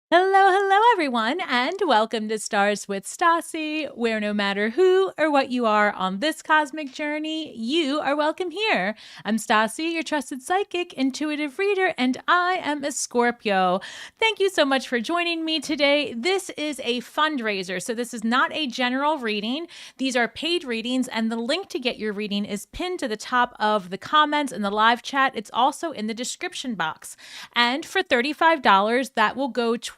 Hello, hello, everyone, and welcome to Stars with Stasi, where no matter who or what you are on this cosmic journey, you are welcome here. I'm Stasi, your trusted psychic, intuitive reader, and I am a Scorpio. Thank you so much for joining me today. This is a fundraiser, so this is not a general reading. These are paid readings, and the link to get your reading is pinned to the top of the comments in the live chat. It's also in the description box. And for $35, that will go towards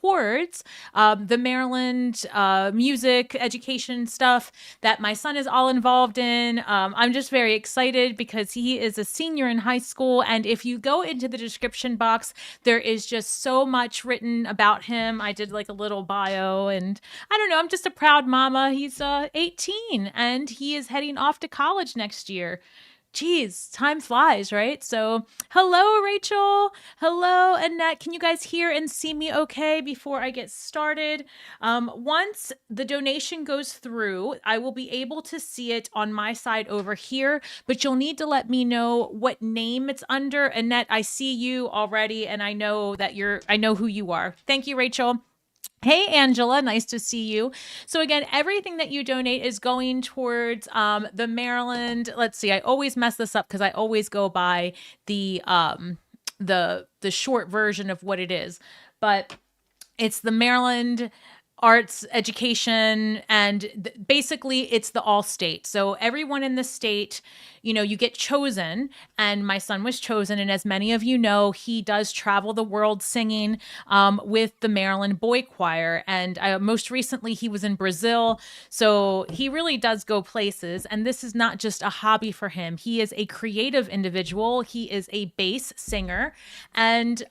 the Maryland music education stuff that my son is all involved in. I'm just very excited because he is a senior in high school. And if you go into the description box, there is just so much written about him. I did like a little bio, and I don't know, I'm just a proud mama. He's 18 and he is heading off to college next year. Geez, time flies, right? So, hello, Rachel. Hello, Annette. Can you guys hear and see me okay before I get started? Once the donation goes through, I will be able to see it on my side over here, but you'll need to let me know what name it's under. Annette, I see you already, and I know who you are. Thank you, Rachel. Hey, Angela, nice to see you. So again, everything that you donate is going towards the Maryland. Let's see, I always mess this up because I always go by the short version of what it is, but it's the Maryland arts education, and basically it's the ALLSTATE. So everyone in the state, you get chosen, and my son was chosen. And as many of you know, he does travel the world singing with the Maryland Boychoir. And most recently, he was in Brazil. So he really does go places. And this is not just a hobby for him. He is a creative individual. He is a bass singer, and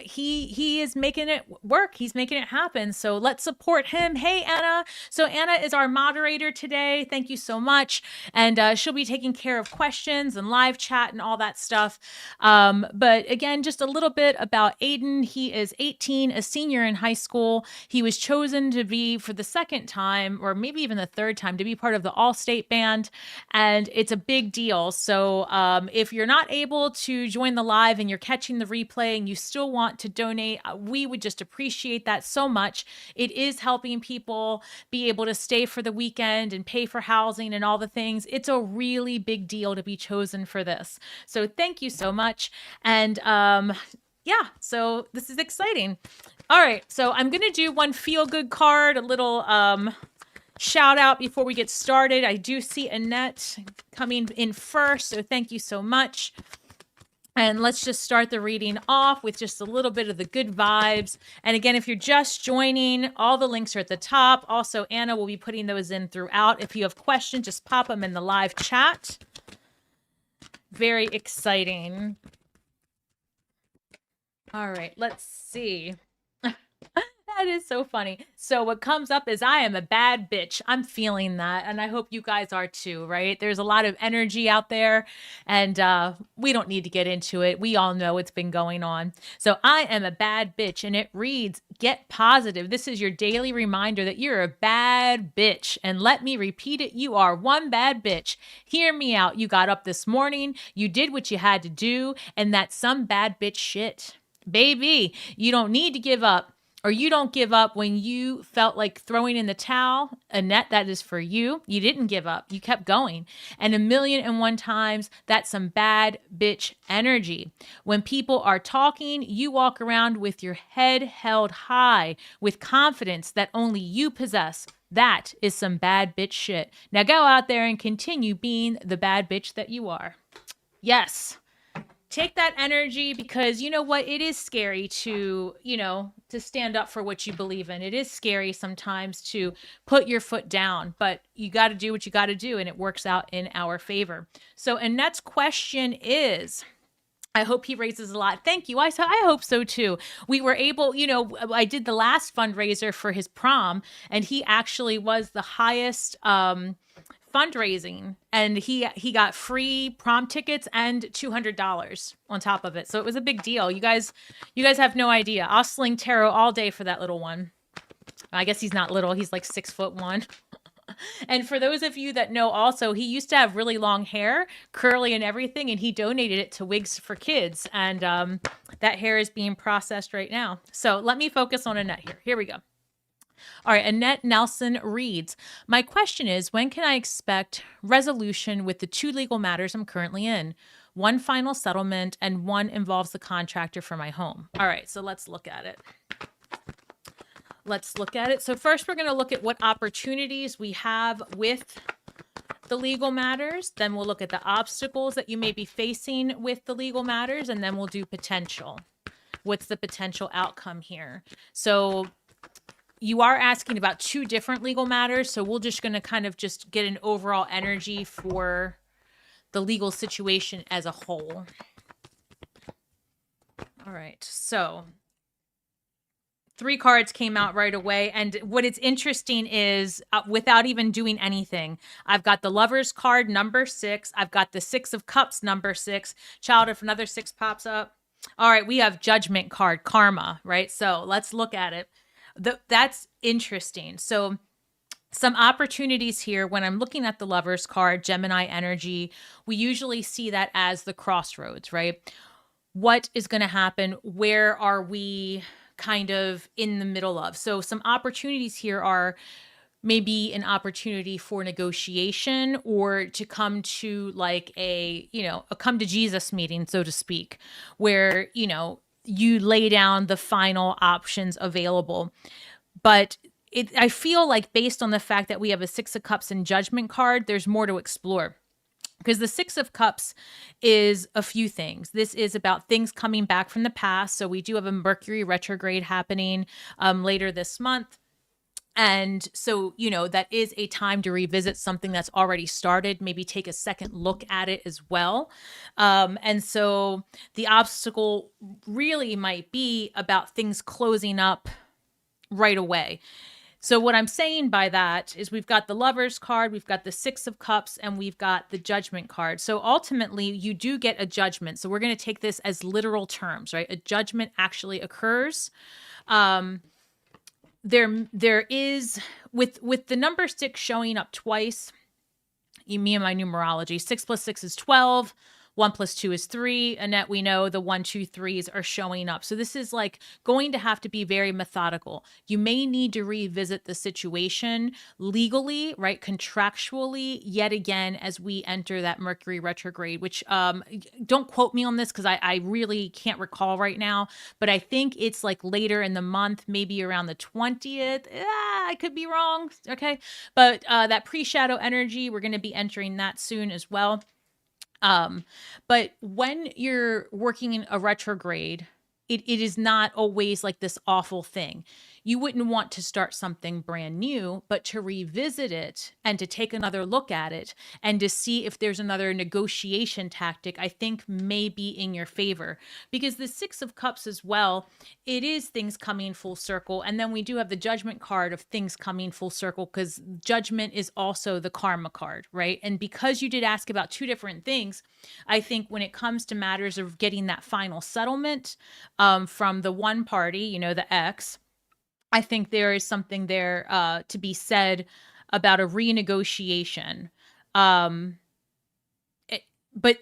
he is making it work. He's making it happen. So let's support him. Hey, Anna. So Anna is our moderator today. Thank you so much. And she'll be taking care of questions and live chat and all that stuff. But again, just a little bit about Aidan. He is 18, a senior in high school. He was chosen to be, for the second time, or maybe even the third time, to be part of the ALLSTATE band. And it's a big deal. So if you're not able to join the live and you're catching the replay and you still want to donate, we would just appreciate that so much. It is helping people be able to stay for the weekend and pay for housing and all the things. It's a really big deal to be chosen for this. So thank you so much. And yeah, so this is exciting. All right, so I'm going to do one feel-good card, a little shout out before we get started. I do see Annette coming in first, so thank you so much. And let's just start the reading off with just a little bit of the good vibes. And again, if you're just joining, all the links are at the top. Also, Anna will be putting those in throughout. If you have questions, just pop them in the live chat. Very exciting. All right, let's see. That is so funny. So what comes up is I am a bad bitch. I'm feeling that. And I hope you guys are too, right? There's a lot of energy out there, and we don't need to get into it. We all know what's been going on. So I am a bad bitch, and it reads, get positive. This is your daily reminder that you're a bad bitch. And let me repeat it. You are one bad bitch. Hear me out. You got up this morning. You did what you had to do. And that's some bad bitch shit. Baby, you don't need to give up. Or you don't give up when you felt like throwing in the towel. Annette, that is for you. You didn't give up. You kept going. And 1,000,001 times, that's some bad bitch energy. When people are talking, you walk around with your head held high with confidence that only you possess. That is some bad bitch shit. Now go out there and continue being the bad bitch that you are. Yes. Take that energy, because you know what? It is scary to stand up for what you believe in. It is scary sometimes to put your foot down, but you got to do what you got to do, and it works out in our favor. So Annette's question is, I hope he raises a lot. Thank you. I hope so too. We were able, I did the last fundraiser for his prom, and he actually was the highest fundraising, and he got free prom tickets and $200 on top of it. So it was a big deal. You guys have no idea. I'll sling tarot all day for that little one. I guess he's not little. He's like 6'1". And for those of you that know also, he used to have really long hair, curly and everything, and he donated it to Wigs for Kids. And that hair is being processed right now. So let me focus on Annette here. Here we go. All right, Annette Nelson reads, my question is, when can I expect resolution with the 2 legal matters I'm currently in? One final settlement and one involves the contractor for my home. All right, so let's look at it. So first we're going to look at what opportunities we have with the legal matters. Then we'll look at the obstacles that you may be facing with the legal matters, and then we'll do potential. What's the potential outcome here? So you are asking about 2 different legal matters, so we're just going to kind of just get an overall energy for the legal situation as a whole. All right, so 3 cards came out right away, and what is interesting is without even doing anything, I've got the Lovers card, number 6. I've got the 6 of Cups, number 6. Child, if another 6 pops up. All right, we have Judgment card, Karma, right? So let's look at it. That's interesting. So some opportunities here when I'm looking at the Lovers card, Gemini energy, we usually see that as the crossroads, right? What is going to happen? Where are we kind of in the middle of? So some opportunities here are maybe an opportunity for negotiation or to come to like a come to Jesus meeting, so to speak, where, you lay down the final options available. But I feel like based on the fact that we have a 6 of Cups and Judgment card, there's more to explore. Because the 6 of Cups is a few things. This is about things coming back from the past. So we do have a Mercury retrograde happening later this month. And so, that is a time to revisit something that's already started, maybe take a second look at it as well. And so the obstacle really might be about things closing up right away. So what I'm saying by that is we've got the Lovers card, we've got the 6 of Cups, and we've got the Judgment card. So ultimately, you do get a judgment. So we're going to take this as literal terms, right? A judgment actually occurs. There is, with the number 6 showing up twice, me and my numerology, 6 plus 6 is 12. 1 plus 2 is 3. Annette, we know the 1, 2, 3s are showing up. So this is like going to have to be very methodical. You may need to revisit the situation legally, right? Contractually, yet again, as we enter that Mercury retrograde, which don't quote me on this because I really can't recall right now, but I think it's like later in the month, maybe around the 20th. I could be wrong. Okay. But that pre-shadow energy, we're going to be entering that soon as well. But when you're working in a retrograde, it is not always like this awful thing. You wouldn't want to start something brand new, but to revisit it and to take another look at it and to see if there's another negotiation tactic, I think may be in your favor. Because the 6 of Cups as well, it is things coming full circle. And then we do have the Judgment card of things coming full circle because Judgment is also the Karma card, right? And because you did ask about 2 different things, I think when it comes to matters of getting that final settlement from the one party, the ex, I think there is something there to be said about a renegotiation. But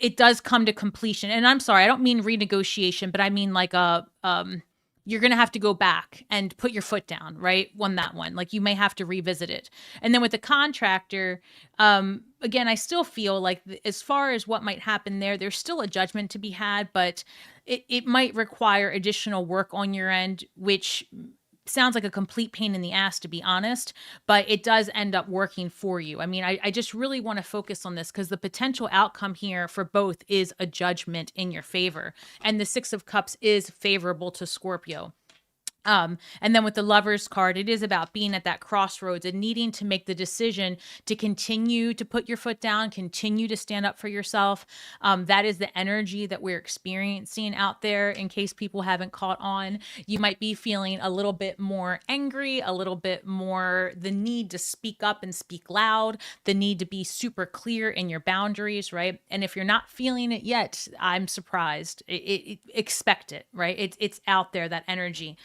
it does come to completion. And I'm sorry, I don't mean renegotiation, but I mean like you're going to have to go back and put your foot down, right? On that one. Like you may have to revisit it. And then with the contractor, again, I still feel like as far as what might happen there, there's still a judgment to be had, but it might require additional work on your end, which sounds like a complete pain in the ass, to be honest, but it does end up working for you. I mean, I just really want to focus on this because the potential outcome here for both is a judgment in your favor. And the 6 of Cups is favorable to Scorpio. And then with the Lovers card, it is about being at that crossroads and needing to make the decision to continue to put your foot down, continue to stand up for yourself. That is the energy that we're experiencing out there. In case people haven't caught on, you might be feeling a little bit more angry, a little bit more the need to speak up and speak loud, the need to be super clear in your boundaries, right? And if you're not feeling it yet, I'm surprised. Expect it, right? It's out there, that energy.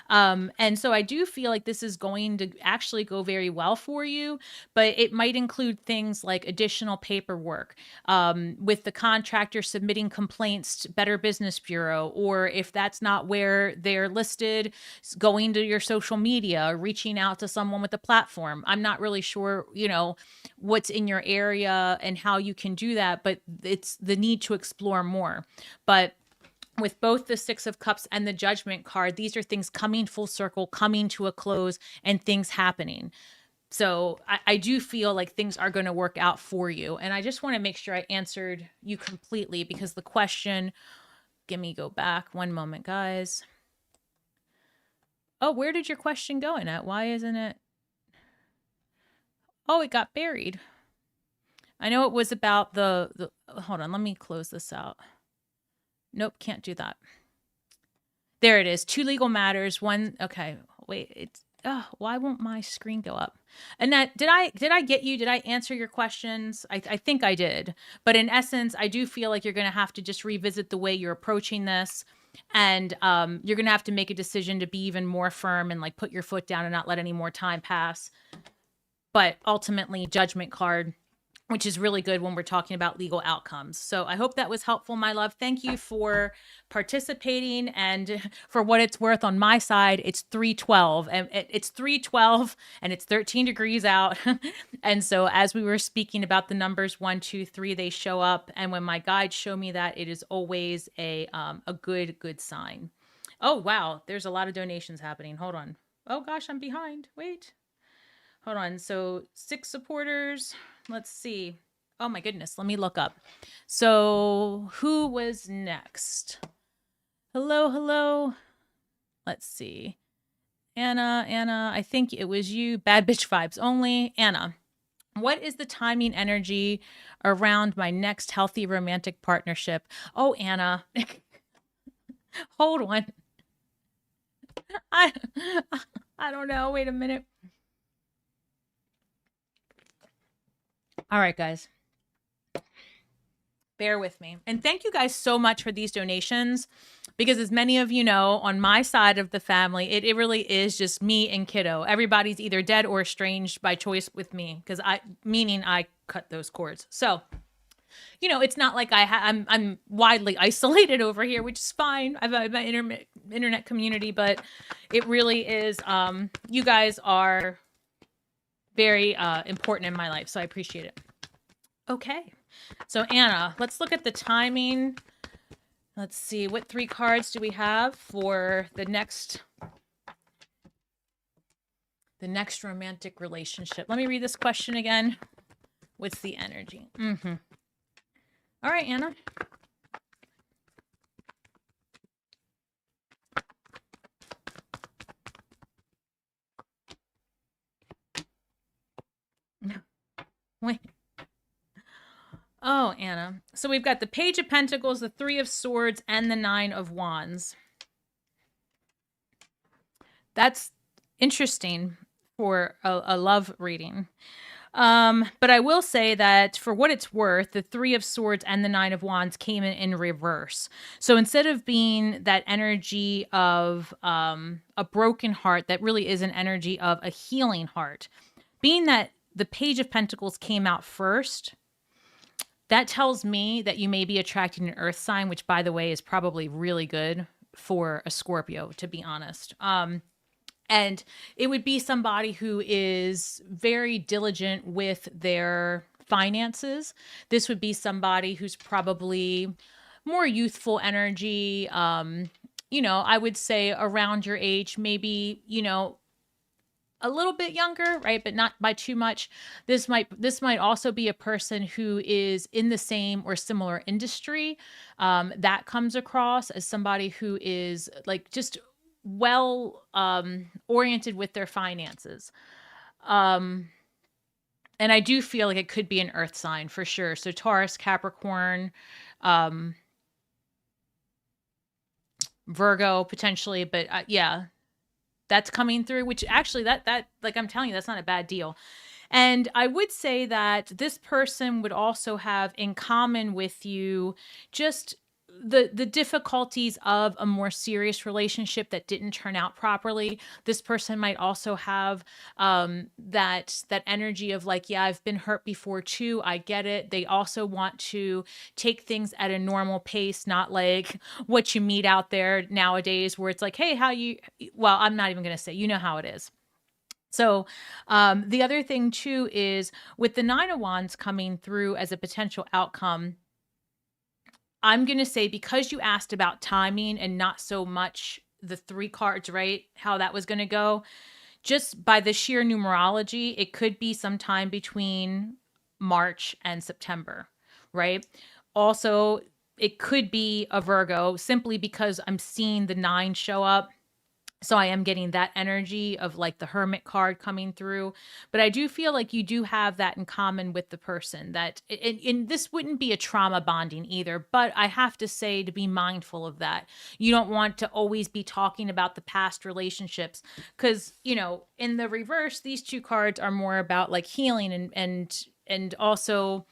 And so I do feel like this is going to actually go very well for you, but it might include things like additional paperwork, with the contractor submitting complaints to Better Business Bureau, or if that's not where they're listed, going to your social media, reaching out to someone with a platform. I'm not really sure, what's in your area and how you can do that, but it's the need to explore more. But with both the Six of Cups and the Judgment card, these are things coming full circle, coming to a close, and things happening. So I do feel like things are going to work out for you. And I just want to make sure I answered you completely, because the question, go back one moment, guys. Oh, where did your question go in at? Why isn't it? Oh, it got buried. I know it was about the hold on, let me close this out. Nope, can't do that. There it is. 2 legal matters. One. Okay, wait. It's why won't my screen go up? Annette, did I get you? Did I answer your questions? I think I did. But in essence, I do feel like you're going to have to just revisit the way you're approaching this, and you're going to have to make a decision to be even more firm and like put your foot down and not let any more time pass. But ultimately, Judgment card, which is really good when we're talking about legal outcomes. So I hope that was helpful, my love. Thank you for participating. And for what it's worth, on my side, it's 312. And it's 312 and it's 13 degrees out. And so as we were speaking about the numbers 1, 2, 3, they show up. And when my guides show me that, it is always a good sign. Oh, wow. There's a lot of donations happening. Hold on. Oh, gosh, I'm behind. Wait. Hold on. So 6 supporters. Let's see. Oh my goodness. Let me look up. So who was next? Hello. Let's see. Anna, I think it was you. Bad bitch vibes only. Anna, what is the timing energy around my next healthy romantic partnership? Oh, Anna. Hold on. I don't know. Wait a minute. All right, guys. Bear with me. And thank you guys so much for these donations, because as many of you know, on my side of the family, it really is just me and kiddo. Everybody's either dead or estranged by choice with me, because I cut those cords. So, it's not like I'm widely isolated over here, which is fine. I've my internet community, but it really is. You guys are very important in my life, so I appreciate it. Okay, so Anna, let's look at the timing. Let's see, what 3 cards do we have for the next romantic relationship? Let me read this question again. What's the energy? All right, Anna. Wait. Oh, Anna. So we've got the Page of Pentacles, the 3 of Swords, and the 9 of Wands. That's interesting for a love reading. But I will say that for what it's worth, the 3 of Swords and the 9 of Wands came in reverse. So instead of being that energy of a broken heart, that really is an energy of a healing heart. Being that the Page of Pentacles came out first, that tells me that you may be attracting an earth sign, which, by the way, is probably really good for a Scorpio, to be honest. And it would be somebody who is very diligent with their finances. This would be somebody who's probably more youthful energy. I would say around your age, maybe, a little bit younger, right? But not by too much. This might also be a person who is in the same or similar industry. That comes across as somebody who is like just well oriented with their finances. And I do feel like it could be an earth sign for sure. So Taurus, Capricorn, Virgo potentially, but yeah. That's coming through, which actually that like I'm telling you, that's not a bad deal. And I would say that this person would also have in common with you just the difficulties of a more serious relationship that didn't turn out properly. This person might also have that energy of like, yeah, I've been hurt before too. I get it. They also want to take things at a normal pace, not like what you meet out there nowadays where it's like, hey, how you, well, I'm not even going to say, you know how it is. So the other thing too is with the Nine of Wands coming through as a potential outcome, I'm going to say because you asked about timing and not so much the three cards, right? How that was going to go. Just by the sheer numerology, it could be sometime between March and September, right? Also, it could be a Virgo simply because I'm seeing the 9 show up. So I am getting that energy of like the Hermit card coming through. But I do feel like you do have that in common with the person that, and this wouldn't be a trauma bonding either, but I have to say to be mindful of that. You don't want to always be talking about the past relationships because, you know, in the reverse, these 2 cards are more about like healing and also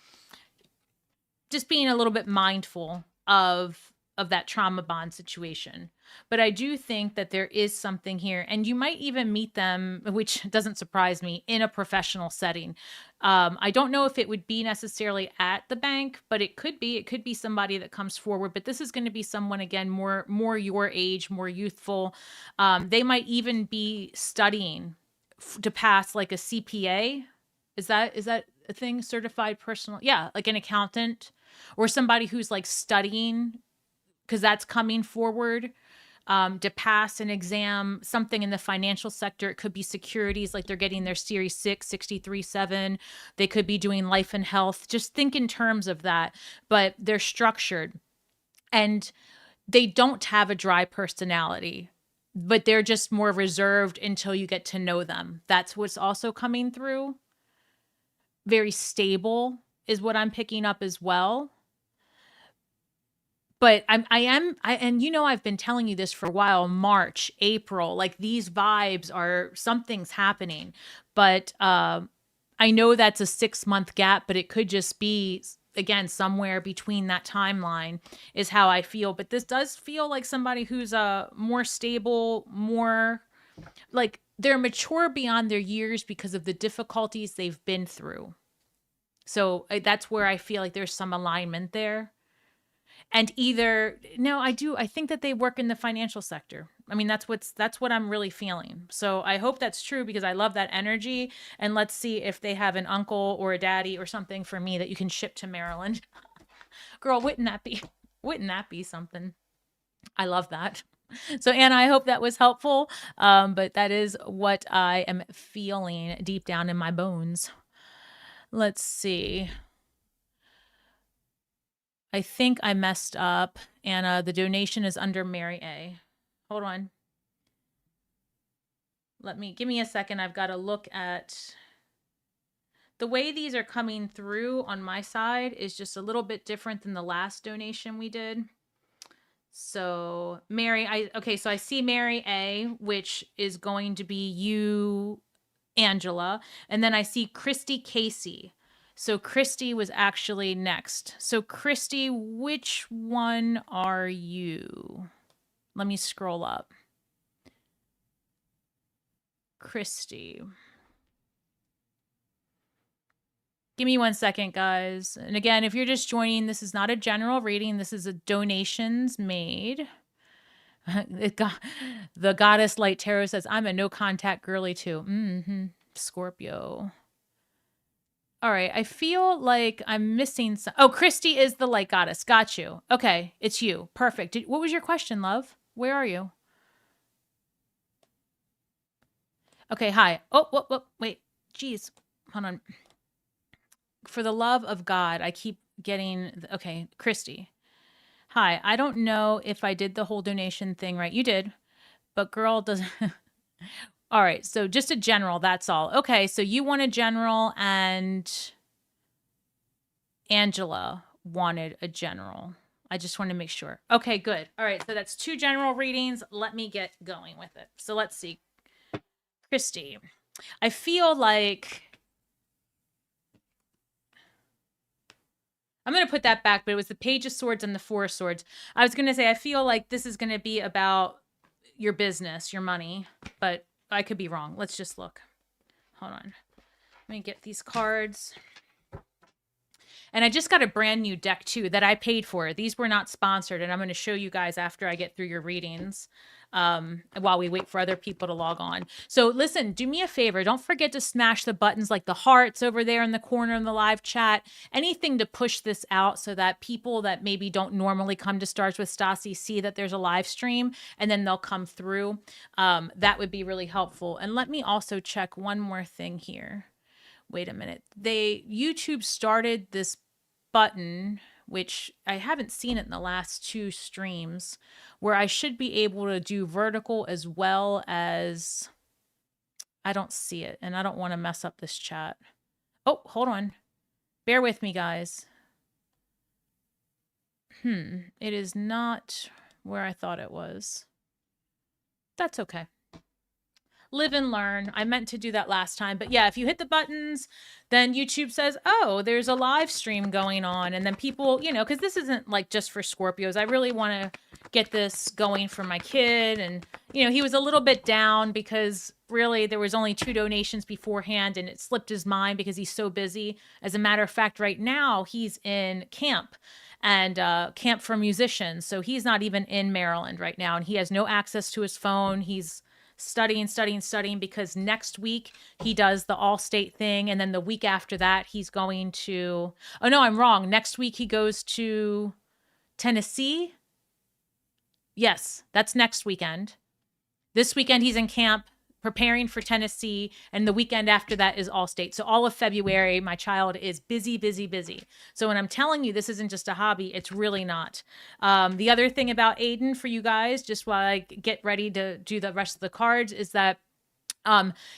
just being a little bit mindful of that trauma bond situation. But I do think that there is something here, and you might even meet them, which doesn't surprise me, in a professional setting. I don't know if it would be necessarily at the bank, but it could be. It could be somebody that comes forward. But this is going to be someone again more your age, more youthful. They might even be studying to pass like a CPA. Is that a thing? Certified personal, yeah, like an accountant or somebody who's like studying because that's coming forward to pass an exam, something in the financial sector. It could be securities, like they're getting their Series 6, 63.7. They could be doing life and health. Just think in terms of that. But they're structured and they don't have a dry personality, but they're just more reserved until you get to know them. That's what's also coming through. Very stable is what I'm picking up as well. But and you know, I've been telling you this for a while, March, April, like these vibes are something's happening. But I know that's a 6-month gap, but it could just be again somewhere between that timeline is how I feel. But this does feel like somebody who's more stable, more like they're mature beyond their years because of the difficulties they've been through. So that's where I feel like there's some alignment there. And either no, I think that they work in the financial sector. I mean, that's what I'm really feeling. So I hope that's true because I love that energy. And let's see if they have an uncle or a daddy or something for me that you can ship to Maryland. Girl, wouldn't that be something? I love that. So Anna, I hope that was helpful. But that is what I am feeling deep down in my bones. Let's see. I think I messed up. Anna, the donation is under Mary A. Hold on. Give me a second. I've got to look at the way these are coming through on my side is just a little bit different than the last donation we did. So so I see Mary A, which is going to be you, Angela. And then I see Christy Casey. So Christy was actually next. So Christy, which one are you? Let me scroll up. Christy. Give me 1 second, guys. And again, if you're just joining, this is not a general reading. This is a donations made. The Goddess Light Tarot says, I'm a no contact girly too. Scorpio. All right, I feel like I'm missing some. Oh, Christy is the light goddess. Got you. Okay, it's you. Perfect. What was your question, love? Where are you? Okay, hi. Oh, wait. Jeez. Hold on. For the love of God, I keep getting... Okay, Christy. Hi, I don't know if I did the whole donation thing right. You did, but girl doesn't... All right, so just a general, that's all. Okay, so you want a general and Angela wanted a general. I just want to make sure. Okay, good. All right, so that's 2 general readings. Let me get going with it. So let's see. Christy, I feel like... I'm going to put that back, but it was the Page of Swords and the Four of Swords. I was going to say, I feel like this is going to be about your business, your money, but I could be wrong. Let's just look. Hold on. Let me get these cards. And I just got a brand new deck too that I paid for. These were not sponsored, and I'm going to show you guys after I get through your readings, while we wait for other people to log on. So listen, do me a favor. Don't forget to smash the buttons like the hearts over there in the corner in the live chat. Anything to push this out so that people that maybe don't normally come to Stars with Stasi see that there's a live stream, and then they'll come through. That would be really helpful. And let me also check one more thing here. Wait a minute. YouTube started this button, which I haven't seen it in the last 2 streams, where I should be able to do vertical as well as, I don't see it, and I don't want to mess up this chat. Oh, hold on. Bear with me, guys. It is not where I thought it was. That's okay. Live and learn. I meant to do that last time. But yeah, if you hit the buttons, then YouTube says, oh, there's a live stream going on. And then people, because this isn't like just for Scorpios. I really want to get this going for my kid. And, he was a little bit down because really there was only 2 donations beforehand and it slipped his mind because he's so busy. As a matter of fact, right now he's in camp. And camp for musicians. So he's not even in Maryland right now. And he has no access to his phone. He's studying because next week he does the ALLSTATE thing, and then the week after that he's going to, oh no, I'm wrong. Next week he goes to Tennessee. Yes, that's next weekend. This weekend he's in camp preparing for Tennessee, and the weekend after that is ALLSTATE. So all of February, my child is busy. So when I'm telling you this isn't just a hobby, it's really not. The other thing about Aidan for you guys, just while I get ready to do the rest of the cards, is that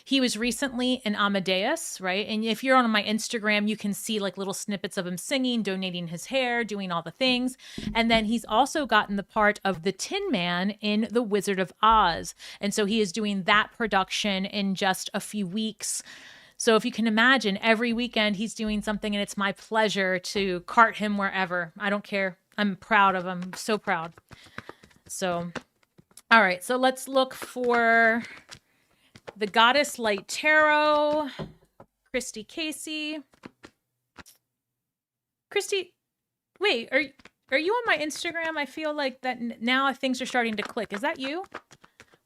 he was recently in Amadeus, right? And if you're on my Instagram, you can see like little snippets of him singing, donating his hair, doing all the things. And then he's also gotten the part of the Tin Man in The Wizard of Oz. And so he is doing that production in just a few weeks. So if you can imagine, every weekend he's doing something, and it's my pleasure to cart him wherever. I don't care. I'm proud of him. I'm so proud. So, all right. So let's look for the Goddess Light Tarot, Christy Casey. Christy, wait, are you on my Instagram? I feel like that now things are starting to click. Is that you?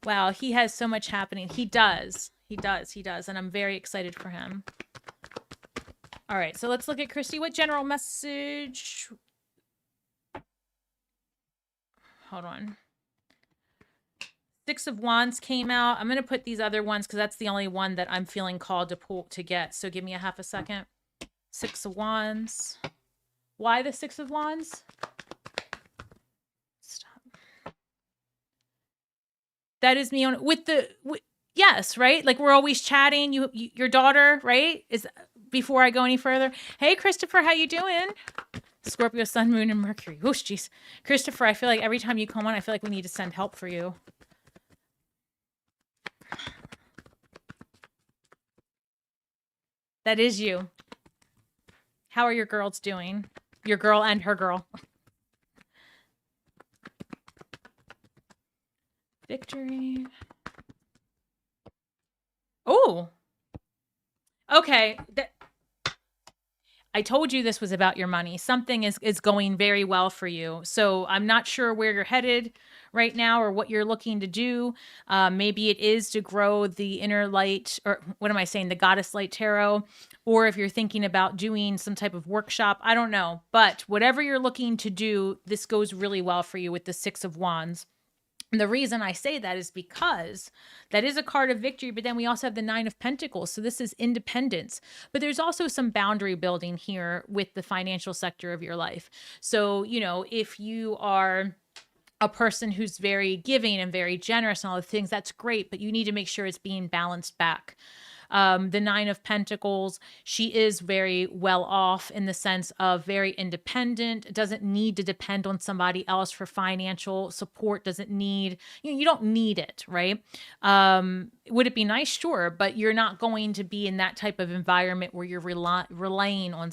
Wow, he has so much happening. He does. And I'm very excited for him. All right, so let's look at Christy. What general message? Hold on. 6 of Wands came out. I'm going to put these other ones because that's the only one that I'm feeling called to pull to get. So give me a half a second. 6 of Wands. Why the 6 of Wands? Stop. That is me on yes, right? Like we're always chatting. Your daughter, right? Is before I go any further. Hey, Christopher, how you doing? Scorpio, Sun, Moon, and Mercury. Whoosh, jeez. Christopher, I feel like every time you come on, I feel like we need to send help for you. That is you. How are your girls doing? Your girl and her girl. Victory. Oh. Okay. I told you this was about your money. Something is going very well for you. So I'm not sure where you're headed right now or what you're looking to do. Maybe it is to grow the inner light, or what am I saying? The Goddess Light Tarot. Or if you're thinking about doing some type of workshop, I don't know. But whatever you're looking to do, this goes really well for you with the 6 of Wands. And the reason I say that is because that is a card of victory, but then we also have the 9 of Pentacles. So this is independence, but there's also some boundary building here with the financial sector of your life. So, if you are a person who's very giving and very generous and all the things, that's great, but you need to make sure it's being balanced back. The 9 of Pentacles, she is very well off in the sense of very independent, doesn't need to depend on somebody else for financial support, doesn't need, you don't need it, right? Would it be nice? Sure, but you're not going to be in that type of environment where you're relying on,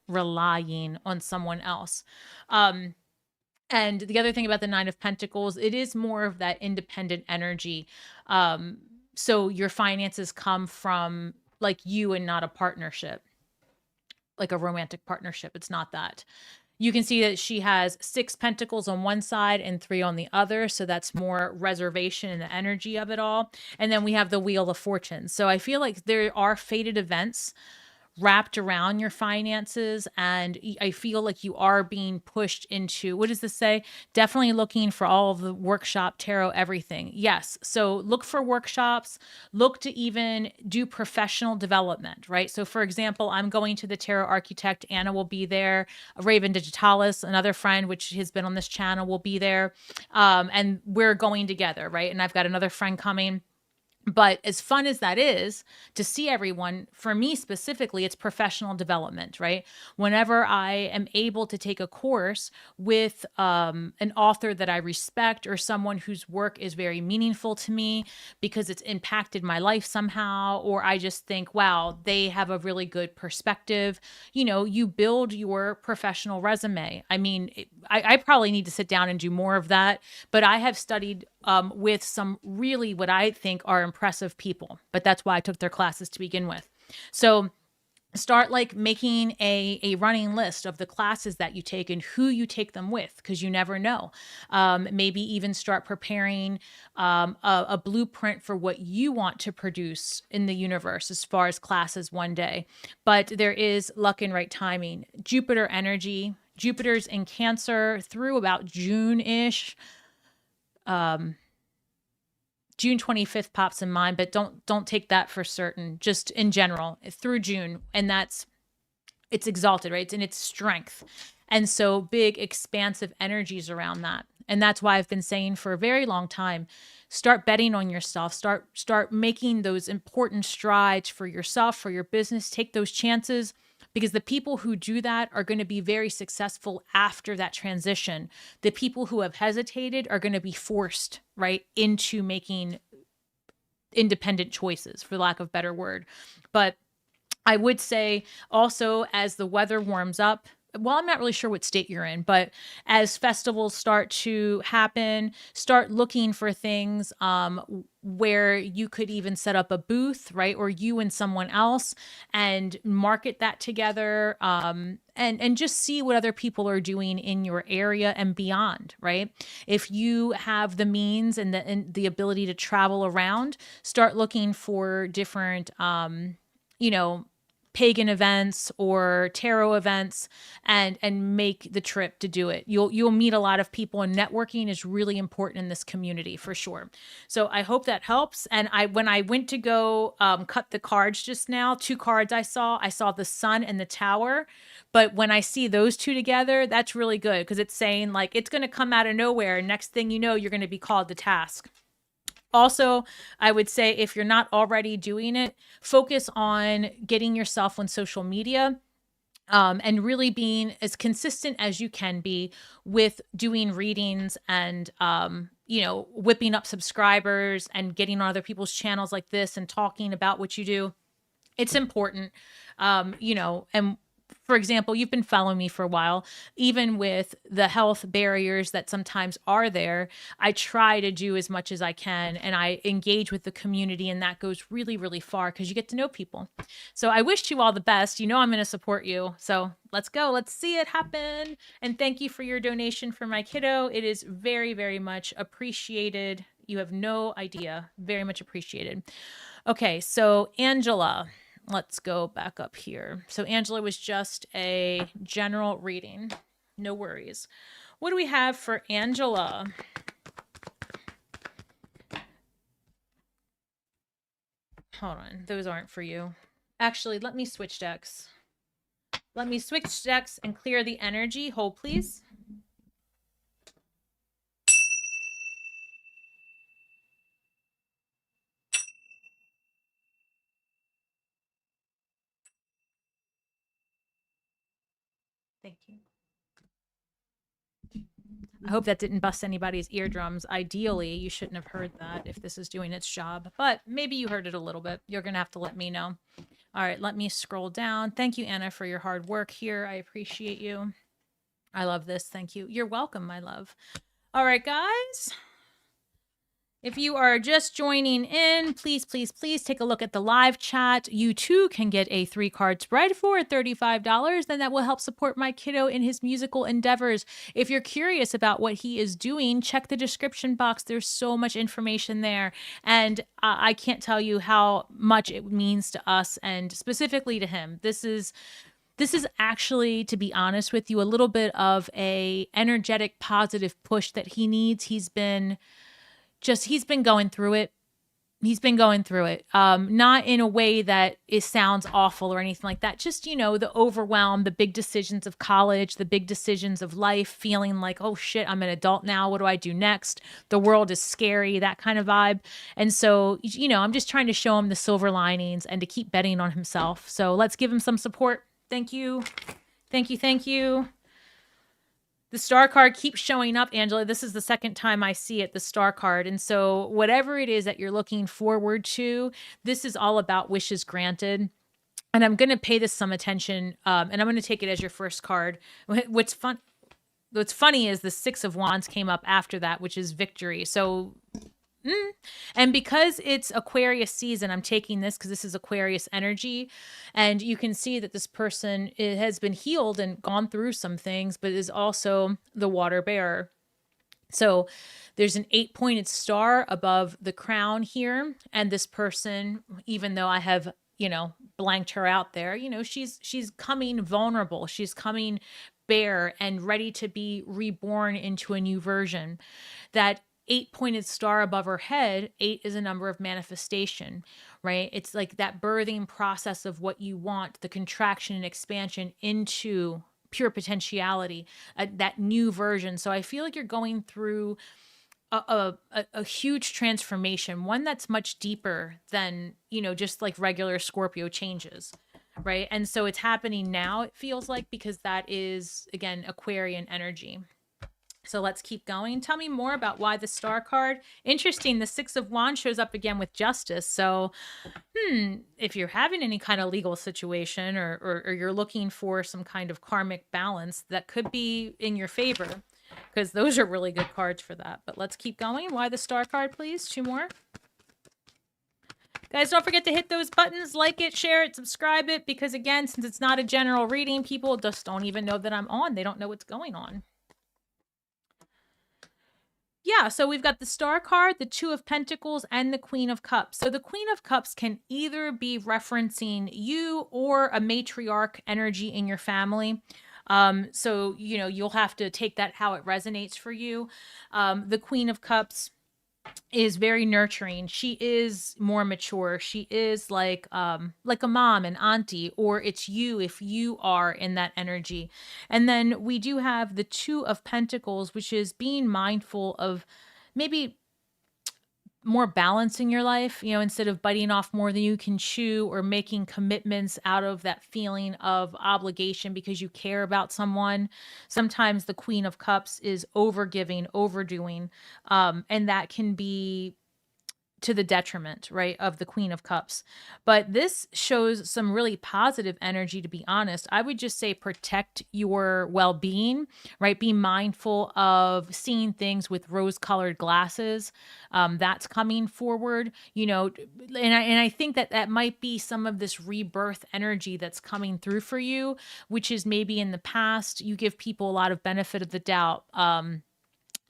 relying on someone else. And the other thing about the Nine of Pentacles, it is more of that independent energy. So your finances come from like you and not a partnership, like a romantic partnership. It's not that. You can see that she has 6 pentacles on one side and 3 on the other. So that's more reservation in the energy of it all. And then we have the Wheel of Fortune. So I feel like there are fated events wrapped around your finances, and I feel like you are being pushed into, what does this say? Definitely looking for all of the workshop, tarot, everything. Yes. So look for workshops, look to even do professional development, right? So for example, I'm going to the Tarot Architect. Anna will be there. Raven Digitalis, another friend, which has been on this channel, will be there. And we're going together, right? And I've got another friend coming. But as fun as that is to see everyone, for me specifically, it's professional development, right? Whenever I am able to take a course with an author that I respect or someone whose work is very meaningful to me because it's impacted my life somehow, or I just think, wow, they have a really good perspective, you know, you build your professional resume. I mean, I probably need to sit down and do more of that, but I have studied with some really what I think are impressive people, but that's why I took their classes to begin with. So start like making a running list of the classes that you take and who you take them with, because you never know. Maybe even start preparing a blueprint for what you want to produce in the universe as far as classes one day. But there is luck and right timing. Jupiter energy. Jupiter's in Cancer through about June-ish. June 25th pops in mind, but don't take that for certain, just in general through June. And it's exalted, right? It's in its strength. And so big expansive energies around that. And that's why I've been saying for a very long time, start betting on yourself, start making those important strides for yourself, for your business, take those chances, because the people who do that are going to be very successful after that transition. The people who have hesitated are going to be forced, right, into making independent choices, for lack of a better word. But I would say also, as the weather warms up, well, I'm not really sure what state you're in, but as festivals start to happen, start looking for things where you could even set up a booth, right? Or you and someone else, and market that together, and just see what other people are doing in your area and beyond, right? If you have the means and the ability to travel around, start looking for different, pagan events or tarot events, and make the trip to do it. You'll meet a lot of people, and networking is really important in this community for sure. So I hope that helps. And when I went to go cut the cards just now, 2 cards I saw the Sun and the Tower. But when I see those 2 together, that's really good, because it's saying like it's going to come out of nowhere. Next thing you know, you're going to be called to task. Also, I would say if you're not already doing it, focus on getting yourself on social media, and really being as consistent as you can be with doing readings and, whipping up subscribers and getting on other people's channels like this and talking about what you do. It's important, and for example, you've been following me for a while, even with the health barriers that sometimes are there, I try to do as much as I can, and I engage with the community, and that goes really, really far because you get to know people. So I wish you all the best. You know I'm going to support you. So let's go. Let's see it happen. And thank you for your donation for my kiddo. It is very, very much appreciated. You have no idea. Very much appreciated. Okay, so Angela. Let's go back up here. So Angela was just a general reading. No worries. What do we have for Angela? Hold on. Those aren't for you. Actually, let me switch decks. Let me switch decks and clear the energy. Hold, please. Thank you. I hope that didn't bust anybody's eardrums. Ideally, you shouldn't have heard that if this is doing its job, but maybe you heard it a little bit. You're going to have to let me know. All right, let me scroll down. Thank you, Anna, for your hard work here. I appreciate you. I love this. Thank you. You're welcome, my love. All right, guys. If you are just joining in, please, please, please take a look at the live chat. You too can get a 3-card spread for $35. Then that will help support my kiddo in his musical endeavors. If you're curious about what he is doing, check the description box. There's so much information there. And I can't tell you how much it means to us and specifically to him. This is actually, to be honest with you, a little bit of a energetic, positive push that he needs. He's been going through it. He's been going through it. Not in a way that it sounds awful or anything like that. Just, the overwhelm, the big decisions of college, the big decisions of life, feeling like, oh shit, I'm an adult now. What do I do next? The world is scary, that kind of vibe. And so, I'm just trying to show him the silver linings and to keep betting on himself. So let's give him some support. Thank you. Thank you. Thank you. The star card keeps showing up, Angela. This is the second time I see it, the star card. And so whatever it is that you're looking forward to, this is all about wishes granted. And I'm going to pay this some attention, and I'm going to take it as your first card. What's funny is the 6 of Wands came up after that, which is victory. So and because it's Aquarius season, I'm taking this because this is Aquarius energy. And you can see that this person has been healed and gone through some things, but is also the water bearer. So there's an 8-pointed star above the crown here. And this person, even though I have, blanked her out there, she's coming vulnerable. She's coming bare and ready to be reborn into a new version. That 8-pointed star above her head, 8 is a number of manifestation, right? It's like that birthing process of what you want, the contraction and expansion into pure potentiality, that new version. So I feel like you're going through a huge transformation, one that's much deeper than, just like regular Scorpio changes, right? And so it's happening now, it feels like, because that is, again, Aquarian energy. So let's keep going. Tell me more about why the star card. Interesting. The 6 of Wands shows up again with justice. So, if you're having any kind of legal situation or you're looking for some kind of karmic balance, that could be in your favor, because those are really good cards for that. But let's keep going. Why the star card, please? 2 more. Guys, don't forget to hit those buttons, like it, share it, subscribe it, because again, since it's not a general reading, people just don't even know that I'm on. They don't know what's going on. Yeah, so we've got the star card, the 2 of Pentacles, and the Queen of Cups. So the Queen of Cups can either be referencing you or a matriarch energy in your family. So, you'll have to take that how it resonates for you. The Queen of Cups is very nurturing. She is more mature. She is like a mom, an auntie, or it's you if you are in that energy. And then we do have the 2 of Pentacles, which is being mindful of maybe more balance in your life, instead of biting off more than you can chew or making commitments out of that feeling of obligation because you care about someone. Sometimes the Queen of Cups is overgiving, overdoing, and that can be to the detriment, right, of the Queen of Cups. But this shows some really positive energy, to be honest. I would just say protect your well-being, right? Be mindful of seeing things with rose-colored glasses. That's coming forward, and I think that might be some of this rebirth energy that's coming through for you, which is maybe in the past, you give people a lot of benefit of the doubt.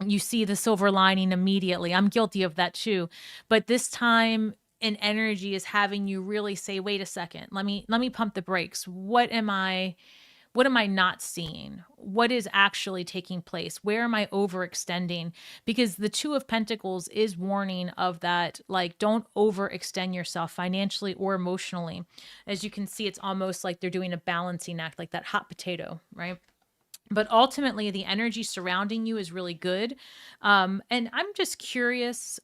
You see the silver lining immediately. I'm guilty of that too. But this time an energy is having you really say, wait a second, let me pump the brakes. What am I not seeing? What is actually taking place? Where am I overextending? Because the 2 of Pentacles is warning of that, like, don't overextend yourself financially or emotionally. As you can see, it's almost like they're doing a balancing act, like that hot potato, right? But ultimately, the energy surrounding you is really good. And I'm just curious,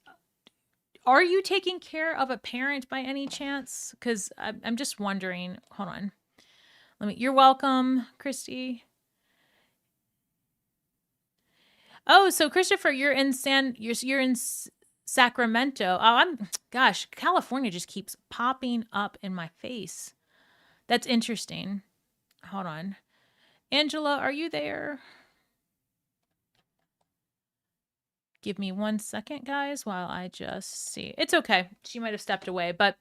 are you taking care of a parent by any chance? Because I'm just wondering. Hold on. You're welcome, Christy. Oh, so Christopher, you're in Sacramento. Oh, gosh, California just keeps popping up in my face. That's interesting. Hold on. Angela, are you there? Give me 1 second, guys, while I just see. It's okay. She might have stepped away, but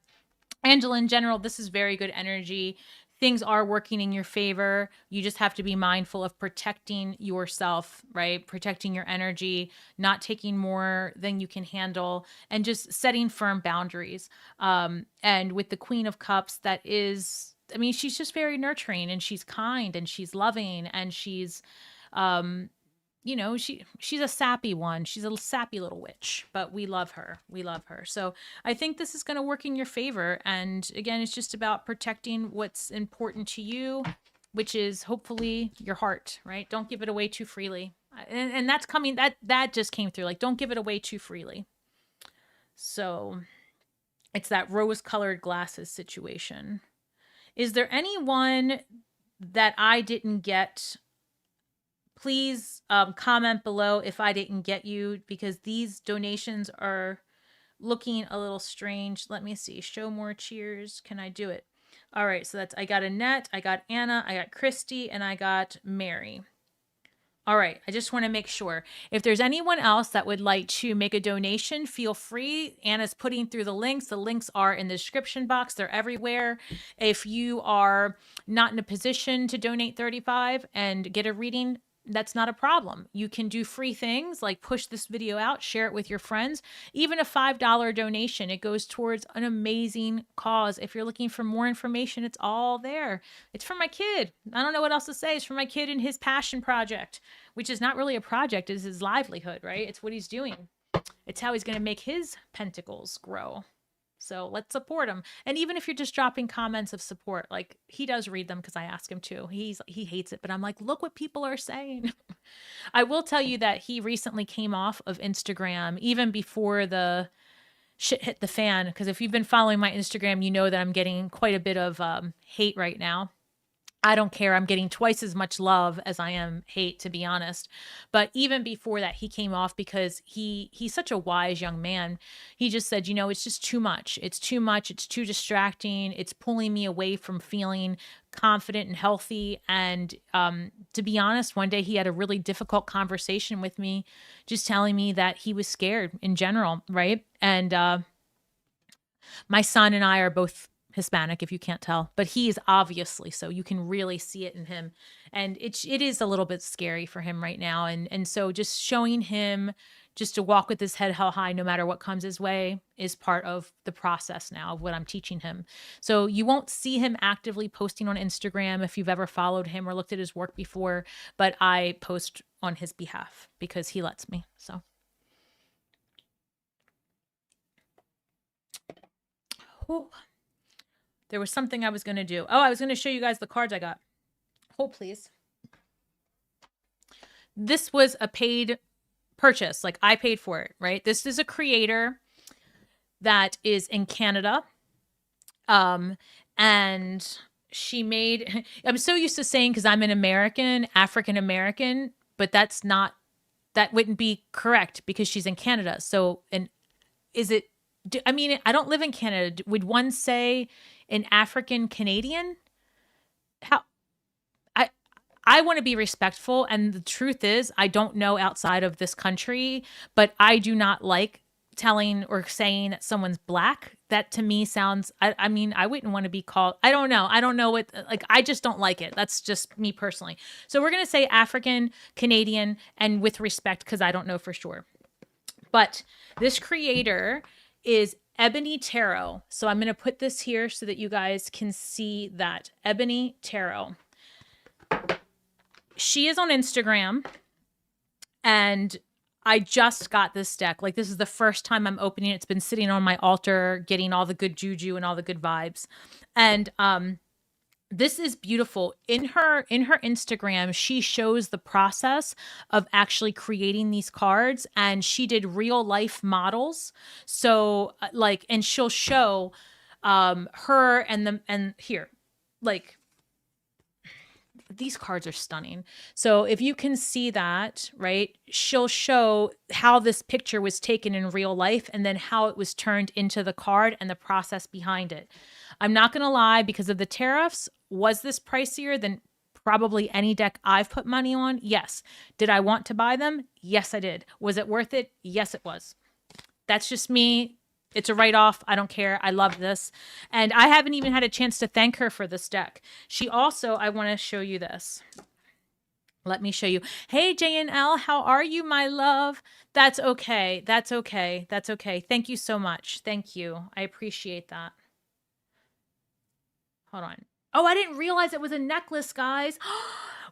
Angela, in general, this is very good energy. Things are working in your favor. You just have to be mindful of protecting yourself, right? Protecting your energy, not taking more than you can handle, and just setting firm boundaries. And with the Queen of Cups, that is, I mean, she's just very nurturing, and she's kind, and she's loving, and she's, you know, she's a sappy one. She's a sappy little witch, but we love her. We love her. So I think this is going to work in your favor. And again, it's just about protecting what's important to you, which is hopefully your heart, right? Don't give it away too freely. And that's coming, that just came through. Like, don't give it away too freely. So it's that rose-colored glasses situation. Is there anyone that I didn't get? Please comment below if I didn't get you, because these donations are looking a little strange. Let me see. Show more cheers. Can I do it? All right. So I got Annette, I got Anna, I got Christy, and I got Mary. All right. I just want to make sure. If there's anyone else that would like to make a donation, feel free. Anna's putting through the links. The links are in the description box. They're everywhere. If you are not in a position to donate $35 and get a reading, that's not a problem. You can do free things like push this video out, share it with your friends. Even a $5 donation, it goes towards an amazing cause. If you're looking for more information, it's all there. It's for my kid. I don't know what else to say. It's for my kid and his passion project, which is not really a project, it's his livelihood, right? It's what he's doing. It's how he's going to make his pentacles grow. So let's support him. And even if you're just dropping comments of support, like, he does read them because I ask him to. He hates it, but I'm like, look what people are saying. I will tell you that he recently came off of Instagram even before the shit hit the fan. Because if you've been following my Instagram, you know that I'm getting quite a bit of hate right now. I don't care. I'm getting twice as much love as I am hate, to be honest. But even before that, he came off because he's such a wise young man. He just said, you know, it's just too much. It's too much. It's too distracting. It's pulling me away from feeling confident and healthy. And to be honest, one day he had a really difficult conversation with me, just telling me that he was scared in general, right? And my son and I are both Hispanic, if you can't tell, but he is obviously so. You can really see it in him, and it is a little bit scary for him right now. And so just showing him just to walk with his head held high no matter what comes his way is part of the process now of what I'm teaching him. So you won't see him actively posting on Instagram if you've ever followed him or looked at his work before, but I post on his behalf because he lets me. So there was something I was going to do. Oh, I was going to show you guys the cards I got. Hold, please. This was a paid purchase. Like, I paid for it, right? This is a creator that is in Canada. And she made, I'm so used to saying, because I'm an American, African American, but that wouldn't be correct because she's in Canada. So, and is it, I mean, I don't live in Canada. Would one say an African Canadian? How? I want to be respectful. And the truth is, I don't know outside of this country, but I do not like telling or saying that someone's black. That to me sounds, I mean, I wouldn't want to be called, I don't know. I don't know what, like, I just don't like it. That's just me personally. So we're going to say African Canadian, and with respect, because I don't know for sure. But this creator is Ebony Tarot. So I'm going to put this here so that you guys can see that. Ebony Tarot. She is on Instagram, and I just got this deck. Like, this is the first time I'm opening it. It's been sitting on my altar, getting all the good juju and all the good vibes. And this is beautiful. In her Instagram, she shows the process of actually creating these cards, and she did real life models. So like, and she'll show her and here, like, these cards are stunning. So if you can see that, right, she'll show how this picture was taken in real life and then how it was turned into the card and the process behind it. I'm not going to lie, because of the tariffs, was this pricier than probably any deck I've put money on? Yes. Did I want to buy them? Yes, I did. Was it worth it? Yes, it was. That's just me. It's a write-off. I don't care. I love this. And I haven't even had a chance to thank her for this deck. She also, I want to show you this. Let me show you. Hey, JNL, how are you, my love? That's okay. That's okay. That's okay. Thank you so much. Thank you. I appreciate that. Hold on. Oh, I didn't realize it was a necklace, guys.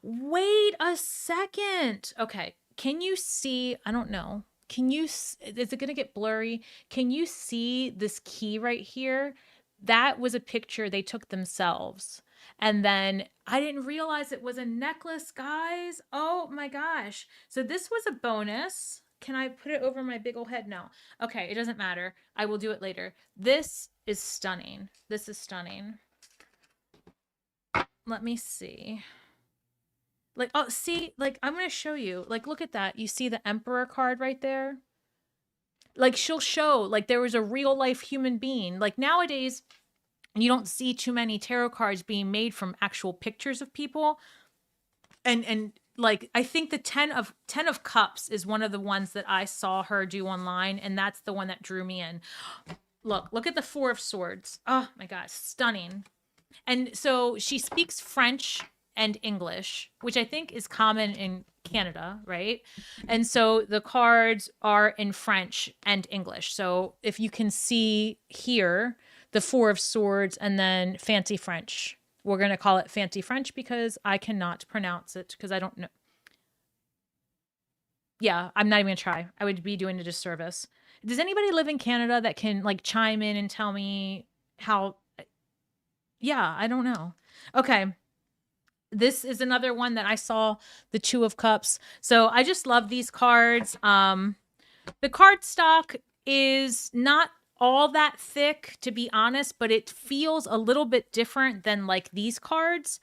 Wait a second. Okay. Can you see? I don't know. Can you, is it going to get blurry? Can you see this key right here? That was a picture they took themselves. And then I didn't realize it was a necklace, guys. Oh my gosh. So this was a bonus. Can I put it over my big old head? No. Okay. It doesn't matter. I will do it later. This is stunning. This is stunning. Let me see. Like, oh, see, like, I'm going to show you. Like, look at that. You see the Emperor card right there? Like, she'll show, like, there was a real life human being. Like, nowadays, you don't see too many tarot cards being made from actual pictures of people. And like, I think the 10 of Cups is one of the ones that I saw her do online. And that's the one that drew me in. Look at the 4 of Swords. Oh, my gosh. Stunning. And so she speaks French and English, which I think is common in Canada, right? And so the cards are in French and English. So if you can see here, the 4 of Swords and then Fancy French. We're going to call it Fancy French because I cannot pronounce it because I don't know. Yeah, I'm not even going to try. I would be doing a disservice. Does anybody live in Canada that can like chime in and tell me how? Yeah, I don't know. Okay. This is another one that I saw, the 2 of Cups. So I just love these cards. The card stock is not all that thick, to be honest, but it feels a little bit different than like these cards.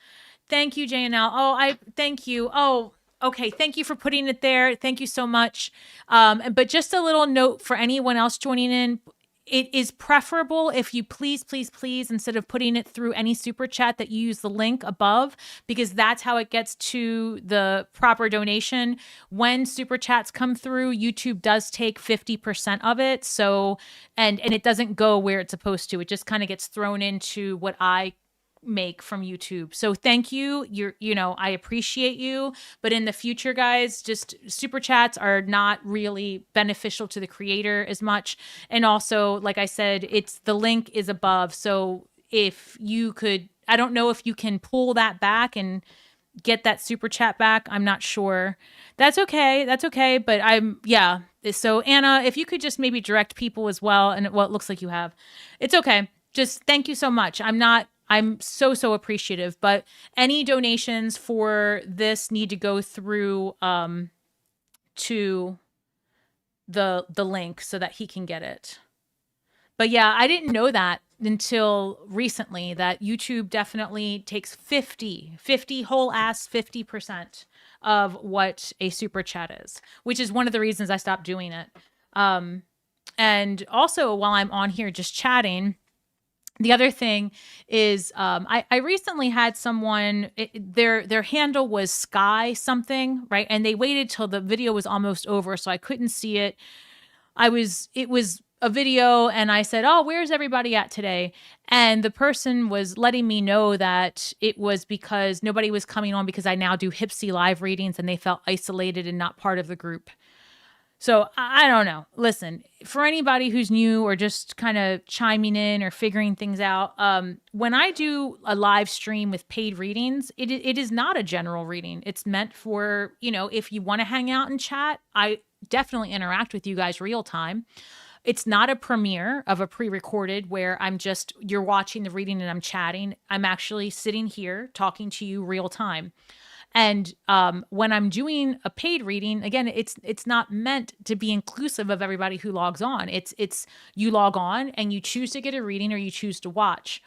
Thank you, JNL. Oh, thank you. Oh, okay. Thank you for putting it there. Thank you so much. But just a little note for anyone else joining in. It is preferable if you please, instead of putting it through any super chat, that you use the link above, because that's how it gets to the proper donation. When super chats come through, YouTube does take 50% of it. So, and it doesn't go where it's supposed to. It just kind of gets thrown into what I make from YouTube. So thank you. I appreciate you. But in the future, guys, just super chats are not really beneficial to the creator as much. And also, like I said, the link is above. So if you could, I don't know if you can pull that back and get that super chat back. I'm not sure. That's okay. But So Anna, if you could just maybe direct people as well. And it looks like you have, it's okay. Just thank you so much. I'm so appreciative, but any donations for this need to go through to the link so that he can get it. But yeah, I didn't know that until recently, that YouTube definitely takes 50 whole ass 50% of what a super chat is, which is one of the reasons I stopped doing it. And also, while I'm on here just chatting, the other thing is, I recently had someone, their handle was Sky something, right? And they waited till the video was almost over, so I couldn't see it. It was a video, and I said, oh, where's everybody at today? And the person was letting me know that it was because nobody was coming on because I now do Hipsy live readings, and they felt isolated and not part of the group. So I don't know. Listen, for anybody who's new or just kind of chiming in or figuring things out, when I do a live stream with paid readings, it is not a general reading. It's meant for, if you want to hang out and chat, I definitely interact with you guys real time. It's not a premiere of a pre-recorded where you're watching the reading and I'm chatting. I'm actually sitting here talking to you real time. And when I'm doing a paid reading, again, it's not meant to be inclusive of everybody who logs on. It's you log on and you choose to get a reading or you choose to watch.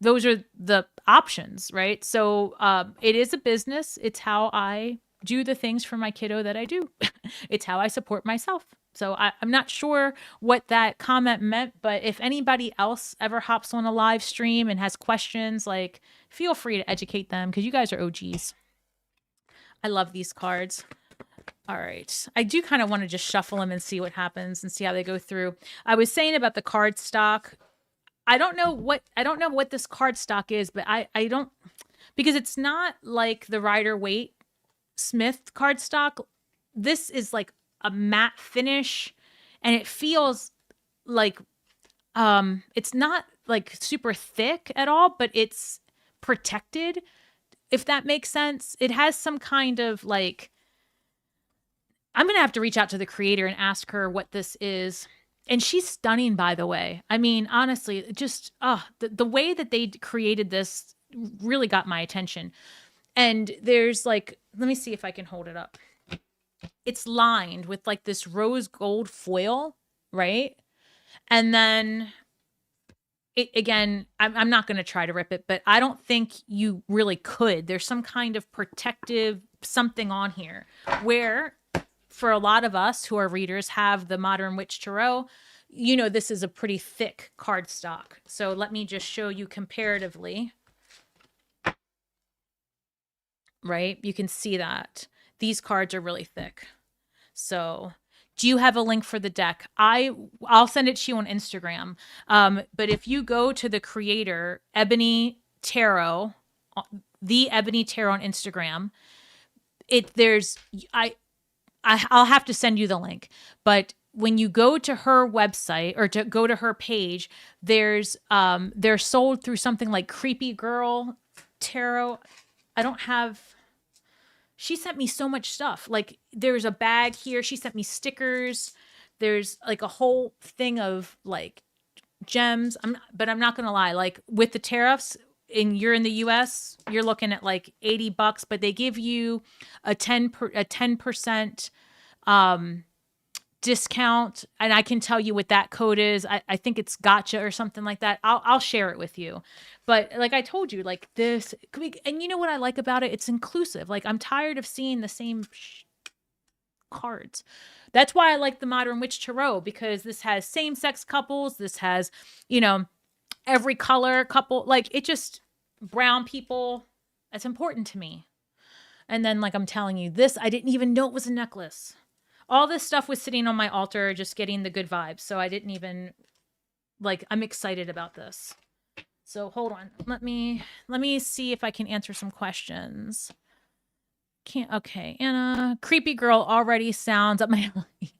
those are the options, right? So it is a business. It's how I do the things for my kiddo that I do. It's how I support myself. So I'm not sure what that comment meant, but if anybody else ever hops on a live stream and has questions, like, feel free to educate them because you guys are OGs. I love these cards. All right. I do kind of want to just shuffle them and see what happens and see how they go through. I was saying about the card stock. I don't know what this card stock is, but I don't, because it's not like the Rider-Waite Smith cardstock. This is like a matte finish, and it feels like it's not like super thick at all, but it's protected, if that makes sense. It has some kind of like, I'm gonna have to reach out to the creator and ask her what this is. And she's stunning, by the way. I mean, honestly, just the way that they created this really got my attention. And there's like, let me see if I can hold it up. It's lined with like this rose gold foil, right? And then it again, I'm not going to try to rip it, but I don't think you really could. There's some kind of protective something on here where, for a lot of us who are readers, have the Modern Witch Tarot, you know, this is a pretty thick cardstock. So let me just show you comparatively. Right? You can see that these cards are really thick. So do you have a link for the deck? I'll send it to you on Instagram. But if you go to the creator, Ebony Tarot, the Ebony Tarot on Instagram, I'll have to send you the link. But when you go to her website or to go to her page, they're sold through something like Creepy Girl Tarot. She sent me so much stuff. Like, there's a bag here. She sent me stickers. There's like a whole thing of like gems. But I'm not going to lie. Like, with the tariffs, you're in the US, you're looking at like $80, but they give you a 10% discount. And I can tell you what that code is. I think it's gotcha or something like that. I'll share it with you. But like I told you, like this, and you know what I like about it? It's inclusive. Like, I'm tired of seeing the same cards. That's why I like the Modern Witch Tarot, because this has same-sex couples. This has, you know, every color couple. Like, it just, brown people, that's important to me. And then, like I'm telling you, this, I didn't even know it was a necklace. All this stuff was sitting on my altar, just getting the good vibes. So I didn't even, like, I'm excited about this. So hold on. Let me see if I can answer some questions. Okay, Anna. Creepy Girl already sounds up my alley.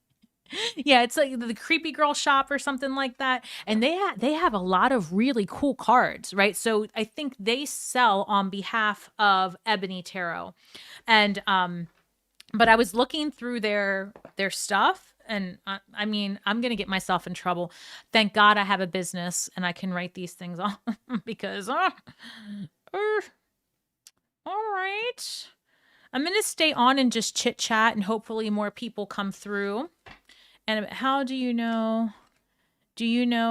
Yeah, it's like the Creepy Girl shop or something like that. And they have a lot of really cool cards, right? So I think they sell on behalf of Ebony Tarot. And but I was looking through their stuff, and I mean, I'm going to get myself in trouble. Thank God I have a business and I can write these things off because all right. I'm going to stay on and just chit chat, and hopefully more people come through. And how do you know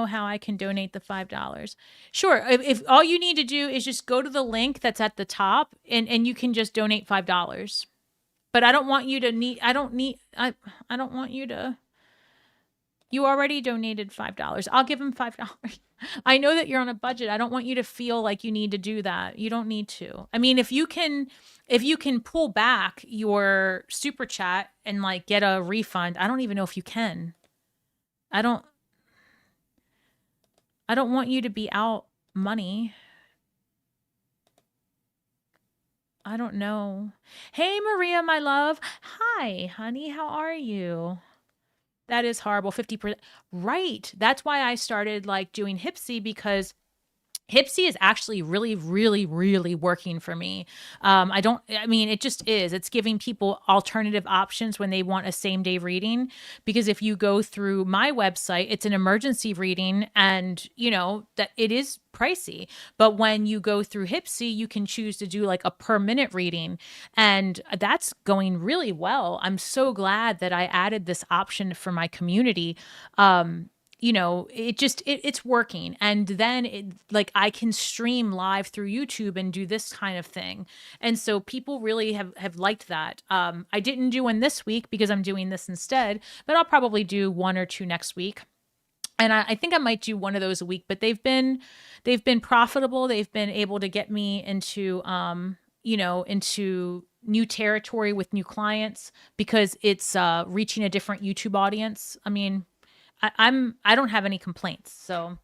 how I can donate the $5? Sure. If all you need to do is just go to the link that's at the top, and you can just donate $5. But I don't want you to I don't want you to, you already donated $5. I'll give him $5. I know that you're on a budget. I don't want you to feel like you need to do that. You don't need to. I mean, if you can pull back your super chat and like get a refund, I don't even know if you can. I don't want you to be out money. I don't know. Hey, Maria, my love. Hi, honey. How are you? That is horrible. 50%. Right. That's why I started like doing Hipsy, because Hipsy is actually really, really, really working for me. It just is. It's giving people alternative options when they want a same day reading. Because if you go through my website, it's an emergency reading, and you know that it is pricey. But when you go through Hipsy, you can choose to do like a per minute reading, and that's going really well. I'm so glad that I added this option for my community. you know, it's working. And then like I can stream live through YouTube and do this kind of thing. And so people really have liked that. I didn't do one this week because I'm doing this instead, but I'll probably do one or two next week. And I think I might do one of those a week, but they've been profitable. They've been able to get me into, you know, into new territory with new clients because it's reaching a different YouTube audience. I mean, I don't have any complaints. So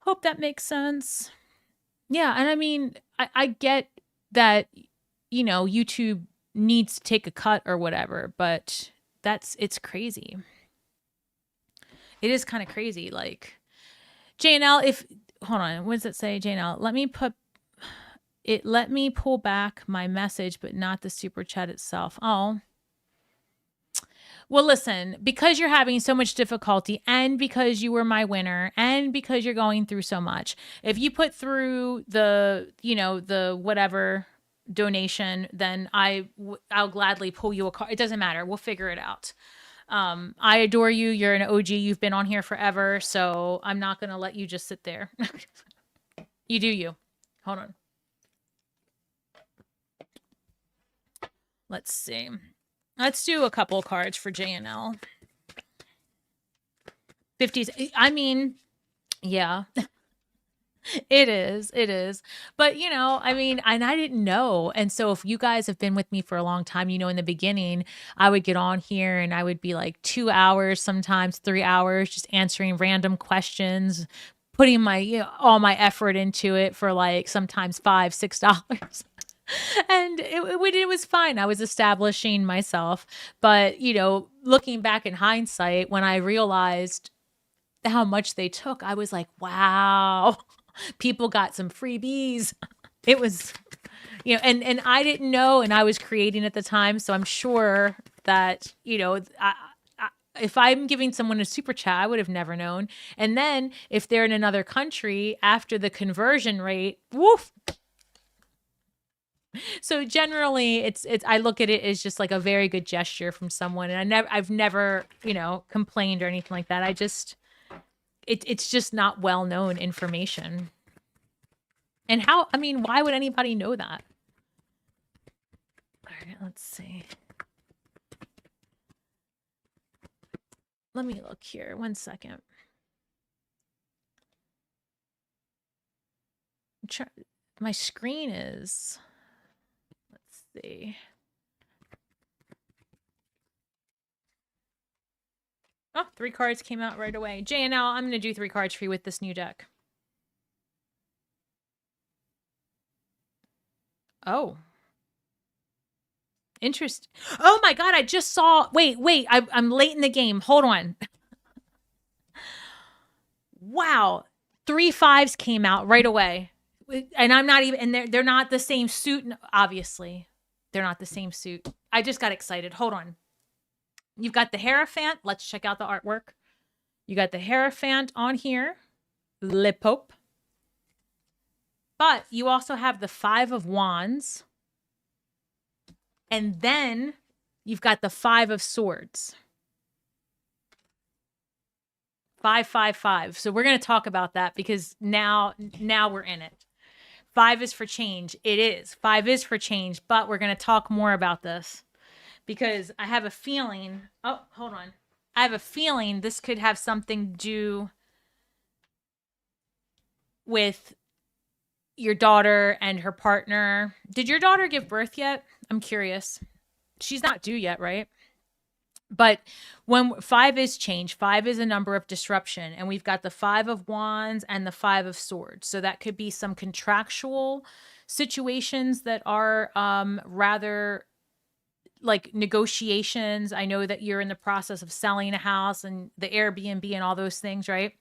hope that makes sense. Yeah. And I mean, I get that, you know, YouTube needs to take a cut or whatever, but it's crazy. It is kind of crazy. Like JNL, hold on, what does it say, JNL? Let me pull back my message, but not the super chat itself. Oh, well, listen, because you're having so much difficulty and because you were my winner and because you're going through so much, if you put through the, you know, the whatever donation, then I'll gladly pull you a card. It doesn't matter. We'll figure it out. I adore you. You're an OG. You've been on here forever. So I'm not going to let you just sit there. You do you. Hold on. Let's see. Let's do a couple cards for JNL. 50s. I mean, yeah. It is. But, you know, I mean, and I didn't know. And so if you guys have been with me for a long time, you know, in the beginning, I would get on here and I would be like 2 hours, sometimes 3 hours, just answering random questions, putting my, you know, all my effort into it for like sometimes $5, $6. And it was fine. I was establishing myself. But, you know, looking back in hindsight, when I realized how much they took, I was like, wow, people got some freebies. It was, you know, and I didn't know, and I was creating at the time. So I'm sure that, you know, if I'm giving someone a super chat, I would have never known. And then if they're in another country after the conversion rate, woof. So generally it's I look at it as just like a very good gesture from someone. And I've never, you know, complained or anything like that. I just, it's just not well-known information. And how, I mean, why would anybody know that? All right, let's see. Let me look here. 1 second. My screen is, let's see. Oh, 3 cards came out right away. JNL, I'm going to do 3 cards for you with this new deck. Oh. Interesting. Oh my God, I just saw, wait, I'm late in the game. Hold on. Wow. 3 5s came out right away. And I'm not even, and they're not the same suit. Obviously, they're not the same suit. I just got excited. Hold on. You've got the Hierophant. Let's check out the artwork. You got the Hierophant on here. Le Pope. But you also have the 5 of Wands. And then you've got the 5 of Swords. 5, 5, 5. So we're going to talk about that because now we're in it. 5 is for change. It is. 5 is for change, but we're going to talk more about this because I have a feeling. Oh, hold on. I have a feeling this could have something to do with your daughter and her partner. Did your daughter give birth yet? I'm curious. She's not due yet, right? But when 5 is change, 5 is a number of disruption, and we've got the 5 of Wands and the 5 of Swords. So that could be some contractual situations that are rather like negotiations. I know that you're in the process of selling a house and the Airbnb and all those things, right?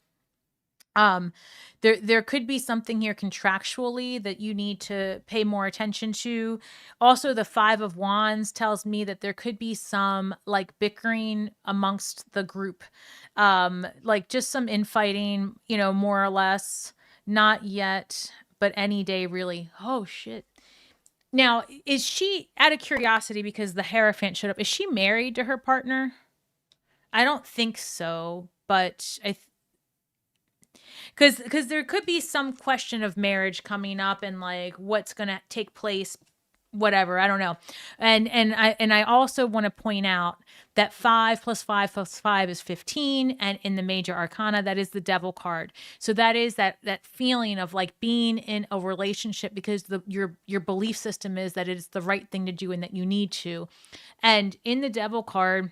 There could be something here contractually that you need to pay more attention to. Also, the 5 of Wands tells me that there could be some like bickering amongst the group, like just some infighting, you know, more or less. Not yet, but any day really. Oh shit. Now, is she, out of curiosity, because the Hierophant showed up, is she married to her partner? I don't think so. But because there could be some question of marriage coming up and like what's going to take place, whatever, I don't know. And I also want to point out that 5 plus 5 plus 5 is 15, and in the major arcana that is the devil card. So that is that feeling of like being in a relationship because your belief system is that it's the right thing to do and that you need to. And in the devil card,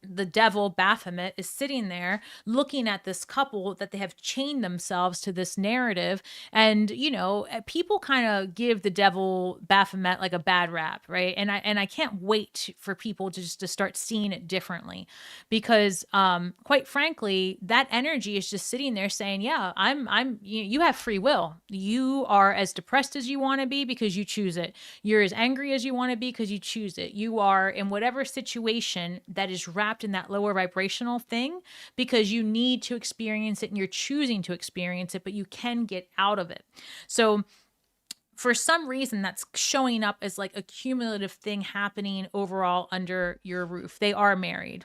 the devil Baphomet is sitting there looking at this couple that they have chained themselves to this narrative. And people kind of give the devil Baphomet like a bad rap, right? And I can't wait for people to just to start seeing it differently, because quite frankly that energy is just sitting there saying, yeah, you have free will. You are as depressed as you want to be because you choose it. You're as angry as you want to be because you choose it. You are in whatever situation that is wrapped in that lower vibrational thing because you need to experience it and you're choosing to experience it, but you can get out of it. So for some reason that's showing up as like a cumulative thing happening overall under your roof. They are married.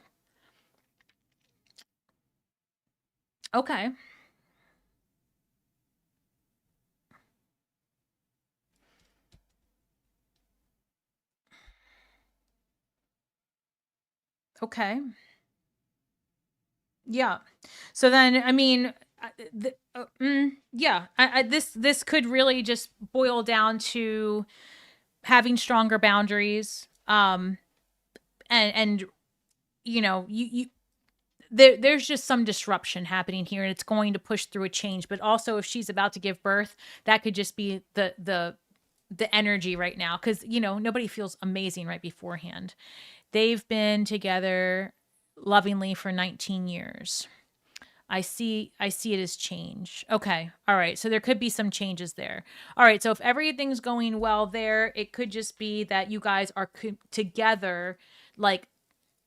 Okay. Okay. Yeah. So then, I mean, yeah, this could really just boil down to having stronger boundaries. And you there's just some disruption happening here, and it's going to push through a change. But also, if she's about to give birth, that could just be the energy right now, because nobody feels amazing right beforehand. They've been together lovingly for 19 years. I see it as change. Okay. All right. So there could be some changes there. All right. So if everything's going well there, it could just be that you guys are together, like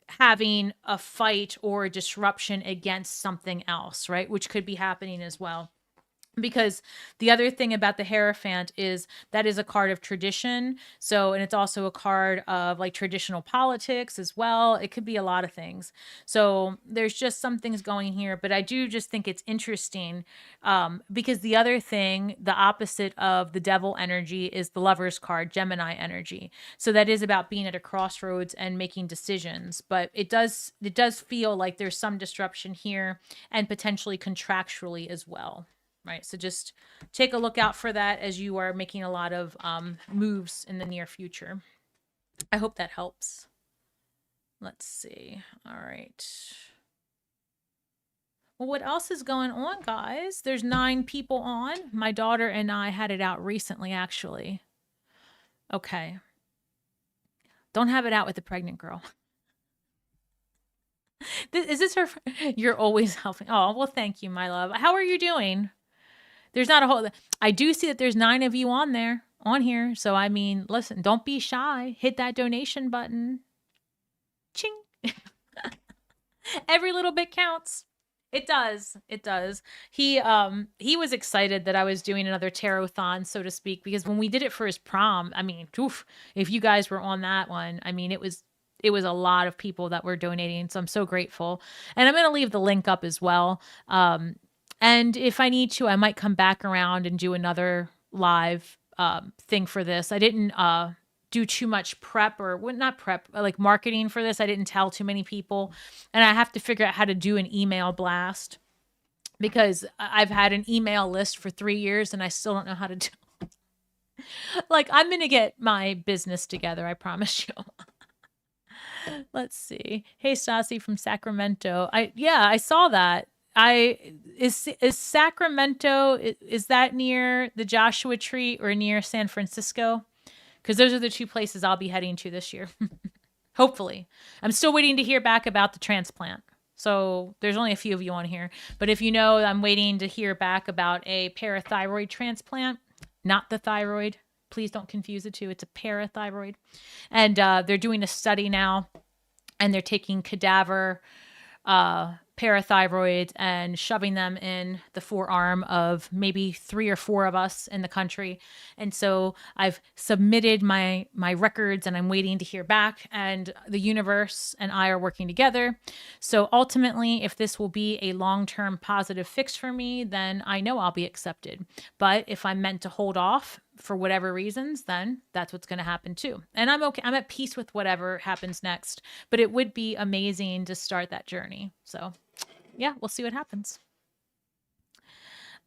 having a fight or a disruption against something else, right? Which could be happening as well. Because the other thing about the Hierophant is that is a card of tradition. So, and it's also a card of like traditional politics as well. It could be a lot of things. So there's just some things going here, but I do just think it's interesting, because the other thing, the opposite of the devil energy, is the Lover's card, Gemini energy. So that is about being at a crossroads and making decisions, but it does feel like there's some disruption here and potentially contractually as well. Right. So just take a look out for that as you are making a lot of moves in the near future. I hope that helps. Let's see. All right. Well, what else is going on, guys? There's 9 people on. My daughter and I had it out recently, actually. Okay. Don't have it out with the pregnant girl. Is this her? You're always helping. Oh, well, thank you, my love. How are you doing? There's not a whole. I do see that there's 9 of you on here. So I mean, listen, don't be shy. Hit that donation button. Ching. Every little bit counts. It does. It does. He was excited that I was doing another tarot-thon, so to speak, because when we did it for his prom, I mean, oof, if you guys were on that one, I mean, it was a lot of people that were donating, so I'm so grateful. And I'm going to leave the link up as well. And if I need to, I might come back around and do another live thing for this. I didn't do too much prep, or well, not prep, like marketing for this. I didn't tell too many people. And I have to figure out how to do an email blast, because I've had an email list for 3 years and I still don't know how to do. Like, I'm going to get my business together, I promise you. Let's see. Hey, Stasi from Sacramento. I saw that. Is Sacramento, is that near the Joshua Tree or near San Francisco? Because those are the 2 places I'll be heading to this year. Hopefully. I'm still waiting to hear back about the transplant. So there's only a few of you on here. But if you know, I'm waiting to hear back about a parathyroid transplant, not the thyroid. Please don't confuse the two. It's a parathyroid. And they're doing a study now, and they're taking cadaver parathyroids and shoving them in the forearm of maybe 3 or 4 of us in the country. And so I've submitted my records and I'm waiting to hear back, and the universe and I are working together. So ultimately, if this will be a long-term positive fix for me, then I know I'll be accepted. But if I'm meant to hold off for whatever reasons, then that's what's going to happen too. And I'm okay. I'm at peace with whatever happens next, but it would be amazing to start that journey. So yeah, we'll see what happens.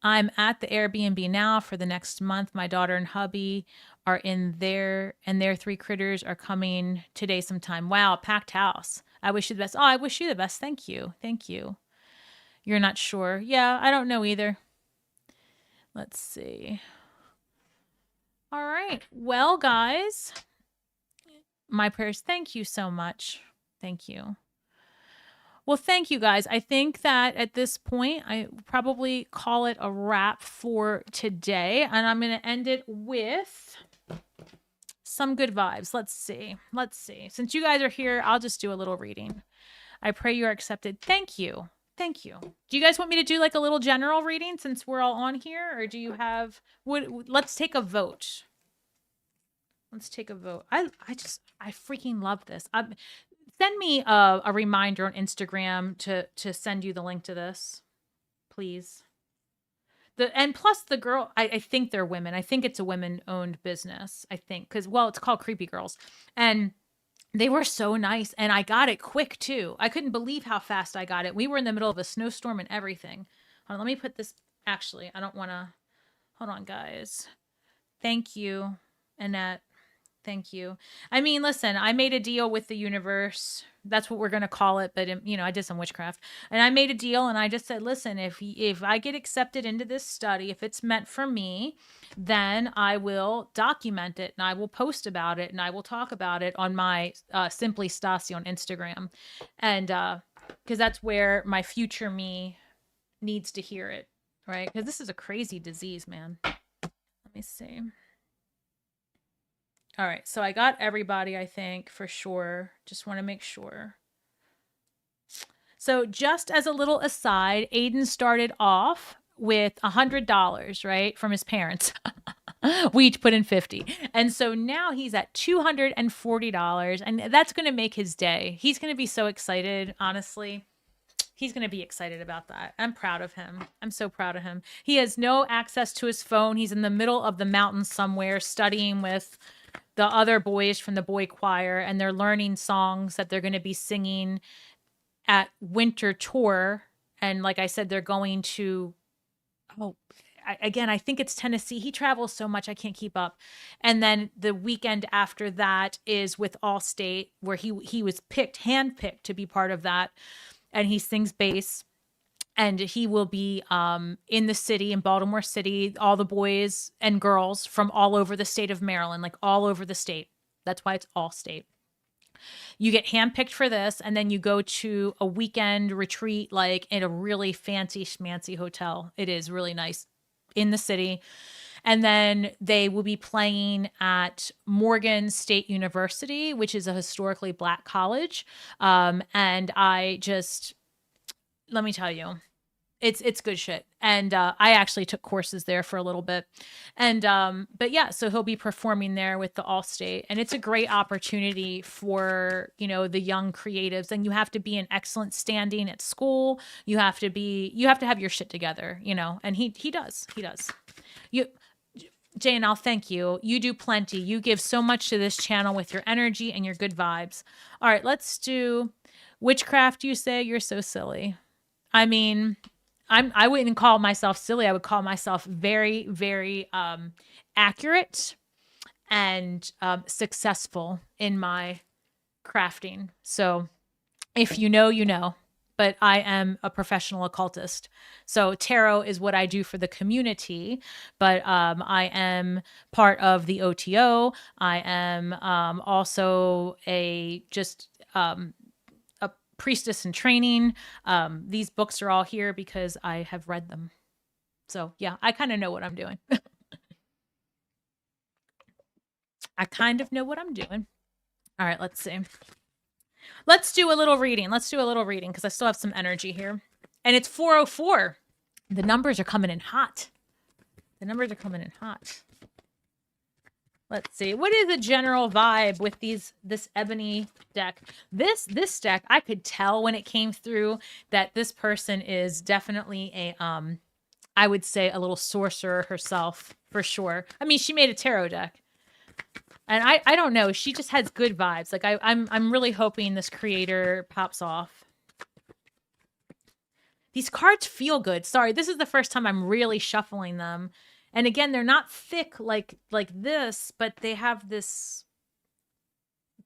I'm at the Airbnb now for the next month. My daughter and hubby are in there, and their 3 critters are coming today sometime. Wow, packed house. I wish you the best. Oh, I wish you the best. Thank you. Thank you. You're not sure. Yeah, I don't know either. Let's see. All right. Well, guys, my prayers. Thank you so much. Thank you. Well, thank you, guys. I think that at this point, I probably call it a wrap for today. And I'm going to end it with some good vibes. Let's see. Let's see. Since you guys are here, I'll just do a little reading. I pray you are accepted. Thank you. Thank you. Do you guys want me to do like a little general reading since we're all on here? Or do you have... let's take a vote. Let's take a vote. I freaking love this. Send me a reminder on Instagram to send you the link to this, please. And plus the girl, I think they're women. I think it's a women-owned business, I think. Because, well, it's called Creepy Girls. And they were so nice. And I got it quick, too. I couldn't believe how fast I got it. We were in the middle of a snowstorm and everything. Hold on, let me put this. Actually, I don't want to. Hold on, guys. Thank you, Annette. Thank you. I mean, listen, I made a deal with the universe. That's what we're going to call it. But, I did some witchcraft. And I made a deal and I just said, listen, if I get accepted into this study, if it's meant for me, then I will document it and I will post about it and I will talk about it on my Simply Stasi on Instagram. And because that's where my future me needs to hear it, right? Because this is a crazy disease, man. Let me see. All right, so I got everybody, I think, for sure. Just want to make sure. So just as a little aside, Aidan started off with $100, right, from his parents. We each put in 50. And so now he's at $240, and that's going to make his day. He's going to be so excited, honestly. He's going to be excited about that. I'm proud of him. I'm so proud of him. He has no access to his phone. He's in the middle of the mountains somewhere studying with the other boys from the boy choir, and they're learning songs that they're going to be singing at winter tour. And like I said, they're going to, I think it's Tennessee. He travels so much, I can't keep up. And then the weekend after that is with ALLSTATE, where he was handpicked to be part of that. And he sings bass. And he will be in the city, in Baltimore City, all the boys and girls from all over the state of Maryland, like all over the state. That's why it's ALLSTATE. You get handpicked for this, and then you go to a weekend retreat, like in a really fancy schmancy hotel. It is really nice in the city. And then they will be playing at Morgan State University, which is a historically Black college. And let me tell you, it's good shit. And I actually took courses there for a little bit. And but yeah, so he'll be performing there with the ALLSTATE, and it's a great opportunity for, the young creatives. And you have to be in excellent standing at school. You have to have your shit together, and he does. Jane, I'll thank you. You do plenty. You give so much to this channel with your energy and your good vibes. All right, let's do witchcraft. You say you're so silly. I mean, I wouldn't call myself silly. I would call myself very, very accurate and successful in my crafting. So if you know, you know. But I am a professional occultist. So tarot is what I do for the community. But I am part of the OTO. I am also a priestess in training. These books are all here because I have read them. So yeah, I kind of know what I'm doing. I kind of know what I'm doing. All right, let's see. Let's do a little reading. Let's do a little reading because I still have some energy here. And it's 404. The numbers are coming in hot. The numbers are coming in hot. Let's see. What is the general vibe with this ebony deck? This deck, I could tell when it came through that this person is definitely a I would say a little sorcerer herself for sure. I mean, she made a tarot deck. And I don't know, she just has good vibes. Like I'm really hoping this creator pops off. These cards feel good. Sorry, this is the first time I'm really shuffling them. And again, they're not thick like this, but they have this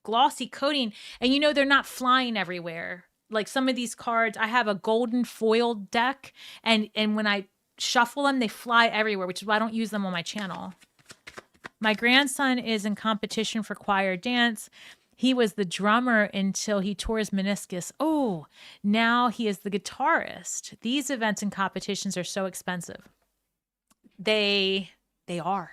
glossy coating. And you know, they're not flying everywhere. Like some of these cards, I have a golden foiled deck, and when I shuffle them, they fly everywhere, which is why I don't use them on my channel. My grandson is in competition for choir dance. He was the drummer until he tore his meniscus. Oh, now he is the guitarist. These events and competitions are so expensive. They are.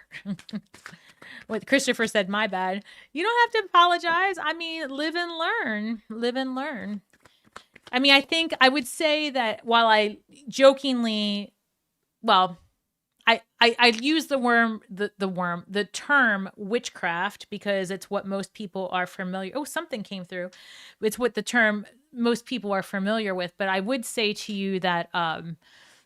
What Christopher said, my bad. You don't have to apologize. I mean, live and learn. Live and learn. I mean, I think I would say that while I jokingly, well, I use the term witchcraft because it's what most people are familiar. Oh, something came through. It's what the term most people are familiar with. But I would say to you that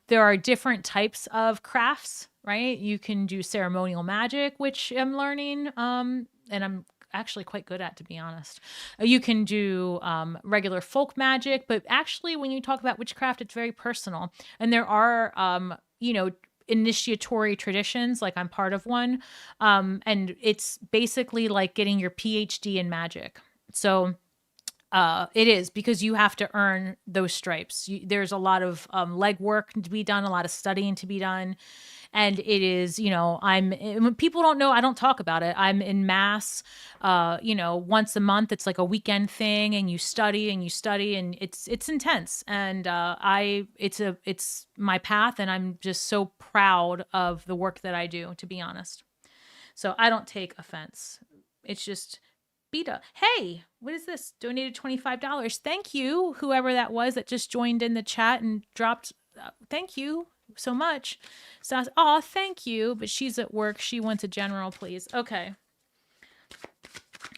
there are different types of crafts, right? You can do ceremonial magic, which I'm learning, and I'm actually quite good at, to be honest. You can do regular folk magic, but actually when you talk about witchcraft, it's very personal. And there are, initiatory traditions, like I'm part of one. And it's basically like getting your PhD in magic. So it is, because you have to earn those stripes. There's a lot of legwork to be done, a lot of studying to be done. And it is, when people don't know, I don't talk about it. I'm in mass, once a month. It's like a weekend thing, and you study and it's intense. And it's my path, and I'm just so proud of the work that I do, to be honest. So I don't take offense. It's just Beta. Hey, what is this? Donated $25. Thank you, whoever that was that just joined in the chat and dropped. Thank you so much. So, oh, thank you. But she's at work. She wants a general, please. Okay.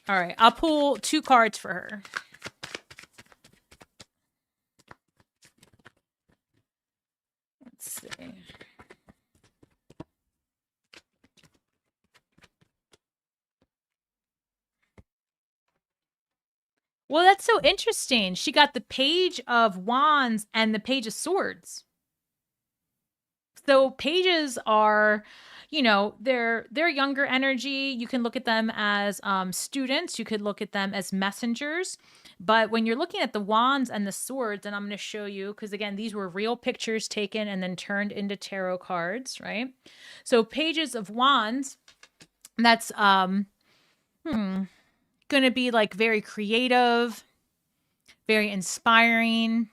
All right. I'll pull 2 cards for her. Let's see. Well, that's so interesting. She got the Page of Wands and the Page of Swords. So pages are, they're younger energy. You can look at them as students. You could look at them as messengers. But when you're looking at the wands and the swords, and I'm going to show you, because again, these were real pictures taken and then turned into tarot cards, right? So pages of wands, that's going to be like very creative, very inspiring,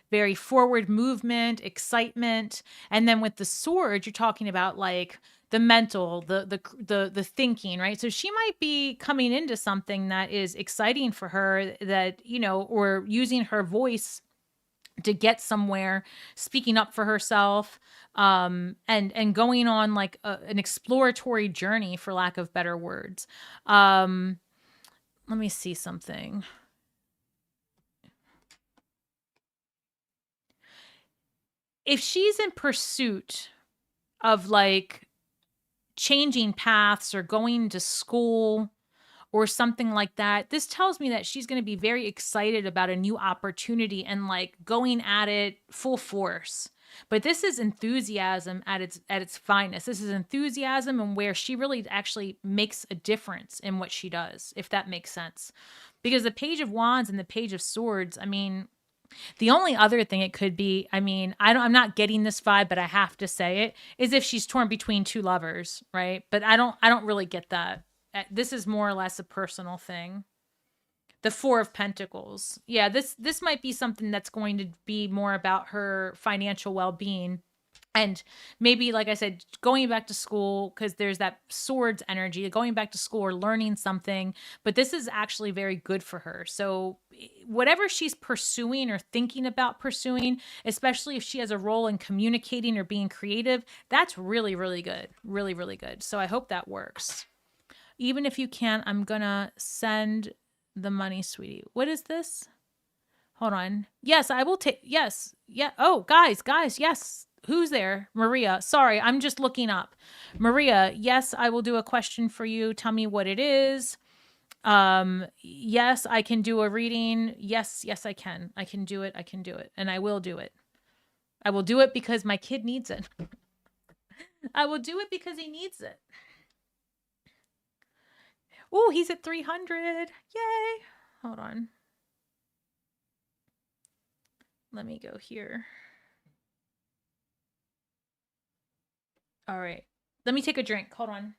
very forward movement, excitement. And then with the sword, you're talking about like the mental, the thinking, right? So she might be coming into something that is exciting for her, that, or using her voice to get somewhere, speaking up for herself, and going on like an exploratory journey, for lack of better words. Let me see something. If she's in pursuit of like changing paths or going to school or something like that, this tells me that she's going to be very excited about a new opportunity and like going at it full force. But this is enthusiasm at its finest. This is enthusiasm, and where she really actually makes a difference in what she does, if that makes sense. Because the Page of Wands and the Page of Swords, I mean, the only other thing it could be, I mean, I'm not getting this vibe, but I have to say it, is if she's torn between 2 lovers, right? But I don't really get that. This is more or less a personal thing. The 4 of Pentacles. Yeah, this might be something that's going to be more about her financial well-being. And maybe, like I said, going back to school, because there's that swords energy, going back to school or learning something. But this is actually very good for her. So whatever she's pursuing or thinking about pursuing, especially if she has a role in communicating or being creative, that's really, really good. Really, really good. So I hope that works. Even if you can't, I'm going to send the money, sweetie. What is this? Hold on. Yes, I will take. Yes. Yeah. Oh, guys. Yes. Who's there? Maria. Sorry, I'm just looking up. Maria, yes, I will do a question for you. Tell me what it is. Yes, I can do a reading. Yes, I can. I can do it. And I will do it. I will do it because my kid needs it. I will do it because he needs it. Oh, he's at 300. Yay. Hold on. Let me go here. All right. Let me take a drink. Hold on.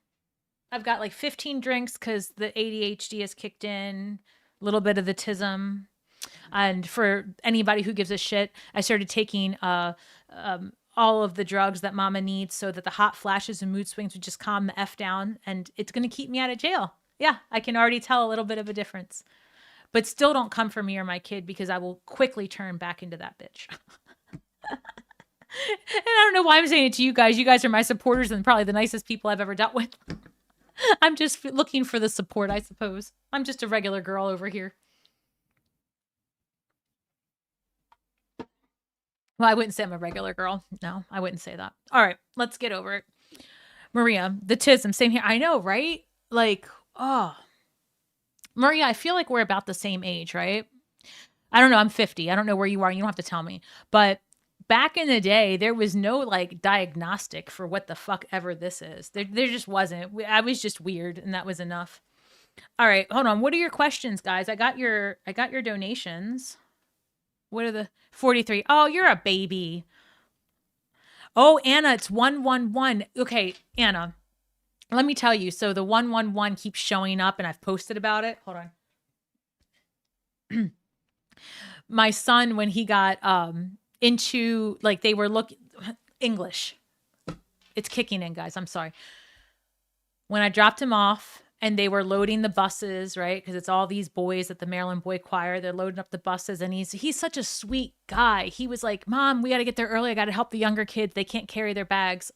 I've got like 15 drinks because the ADHD has kicked in, a little bit of the tism. And for anybody who gives a shit, I started taking all of the drugs that mama needs so that the hot flashes and mood swings would just calm the F down. And it's going to keep me out of jail. Yeah, I can already tell a little bit of a difference. But still don't come for me or my kid because I will quickly turn back into that bitch. And I don't know why I'm saying it to you guys. You guys are my supporters and probably the nicest people I've ever dealt with. I'm just looking for the support, I suppose. I'm just a regular girl over here. Well, I wouldn't say I'm a regular girl. No, I wouldn't say that. All right, let's get over it. Maria, the tism, same here. I know, right? Like, oh. Maria, I feel like we're about the same age, right? I don't know. I'm 50. I don't know where you are. You don't have to tell me. But back in the day, there was no like diagnostic for what the fuck ever this is. There just wasn't. I was just weird, and that was enough. All right, hold on. What are your questions, guys? I got your donations. What are the 43? Oh, you're a baby. Oh, Anna, it's 111. Okay, Anna, let me tell you. So the 111 keeps showing up, and I've posted about it. Hold on. My son, when he got into, like, they were looking English. It's kicking in, guys. I'm sorry. When I dropped him off and they were loading the buses, right? Because it's all these boys at the Maryland Boychoir. They're loading up the buses, and he's such a sweet guy. He was like, "Mom, we got to get there early. I got to help the younger kids. They can't carry their bags."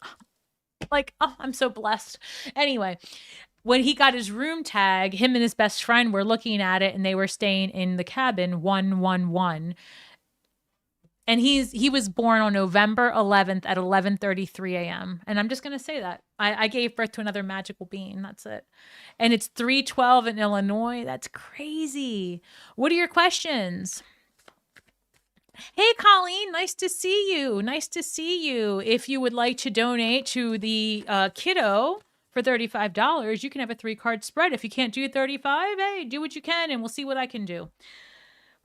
Like, oh, I'm so blessed. Anyway, when he got his room tag, him and his best friend were looking at it, and they were staying in the cabin 111. And he was born on November 11th at 11:33 a.m. And I'm just going to say that. I gave birth to another magical being. That's it. And it's 3:12 in Illinois. That's crazy. What are your questions? Hey, Colleen, nice to see you. Nice to see you. If you would like to donate to the kiddo for $35, you can have a 3-card spread. If you can't do 35, hey, do what you can, and we'll see what I can do.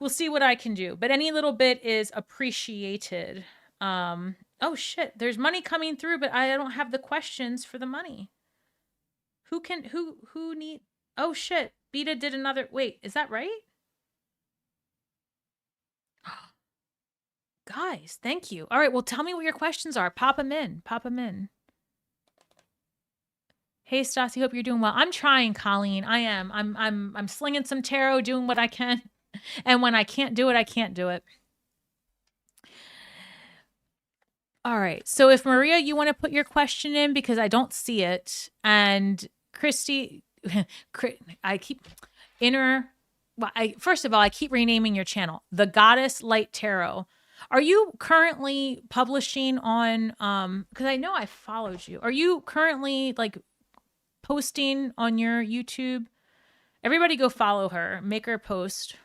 We'll see what I can do. But any little bit is appreciated. Oh, shit. There's money coming through, but I don't have the questions for the money. Who need... Oh, shit. Beta did another... Wait, is that right? Guys, thank you. All right, well, tell me what your questions are. Pop them in. Pop them in. Hey, Stasi, hope you're doing well. I'm trying, Colleen. I am. I'm slinging some tarot, doing what I can. And when I can't do it, I can't do it. All right. So if Maria, you want to put your question in because I don't see it. And Christy, I keep first of all, I keep renaming your channel, The Goddess Light Tarot. Are you currently publishing on, because I know I followed you. Are you currently like posting on your YouTube? Everybody go follow her. Make her post.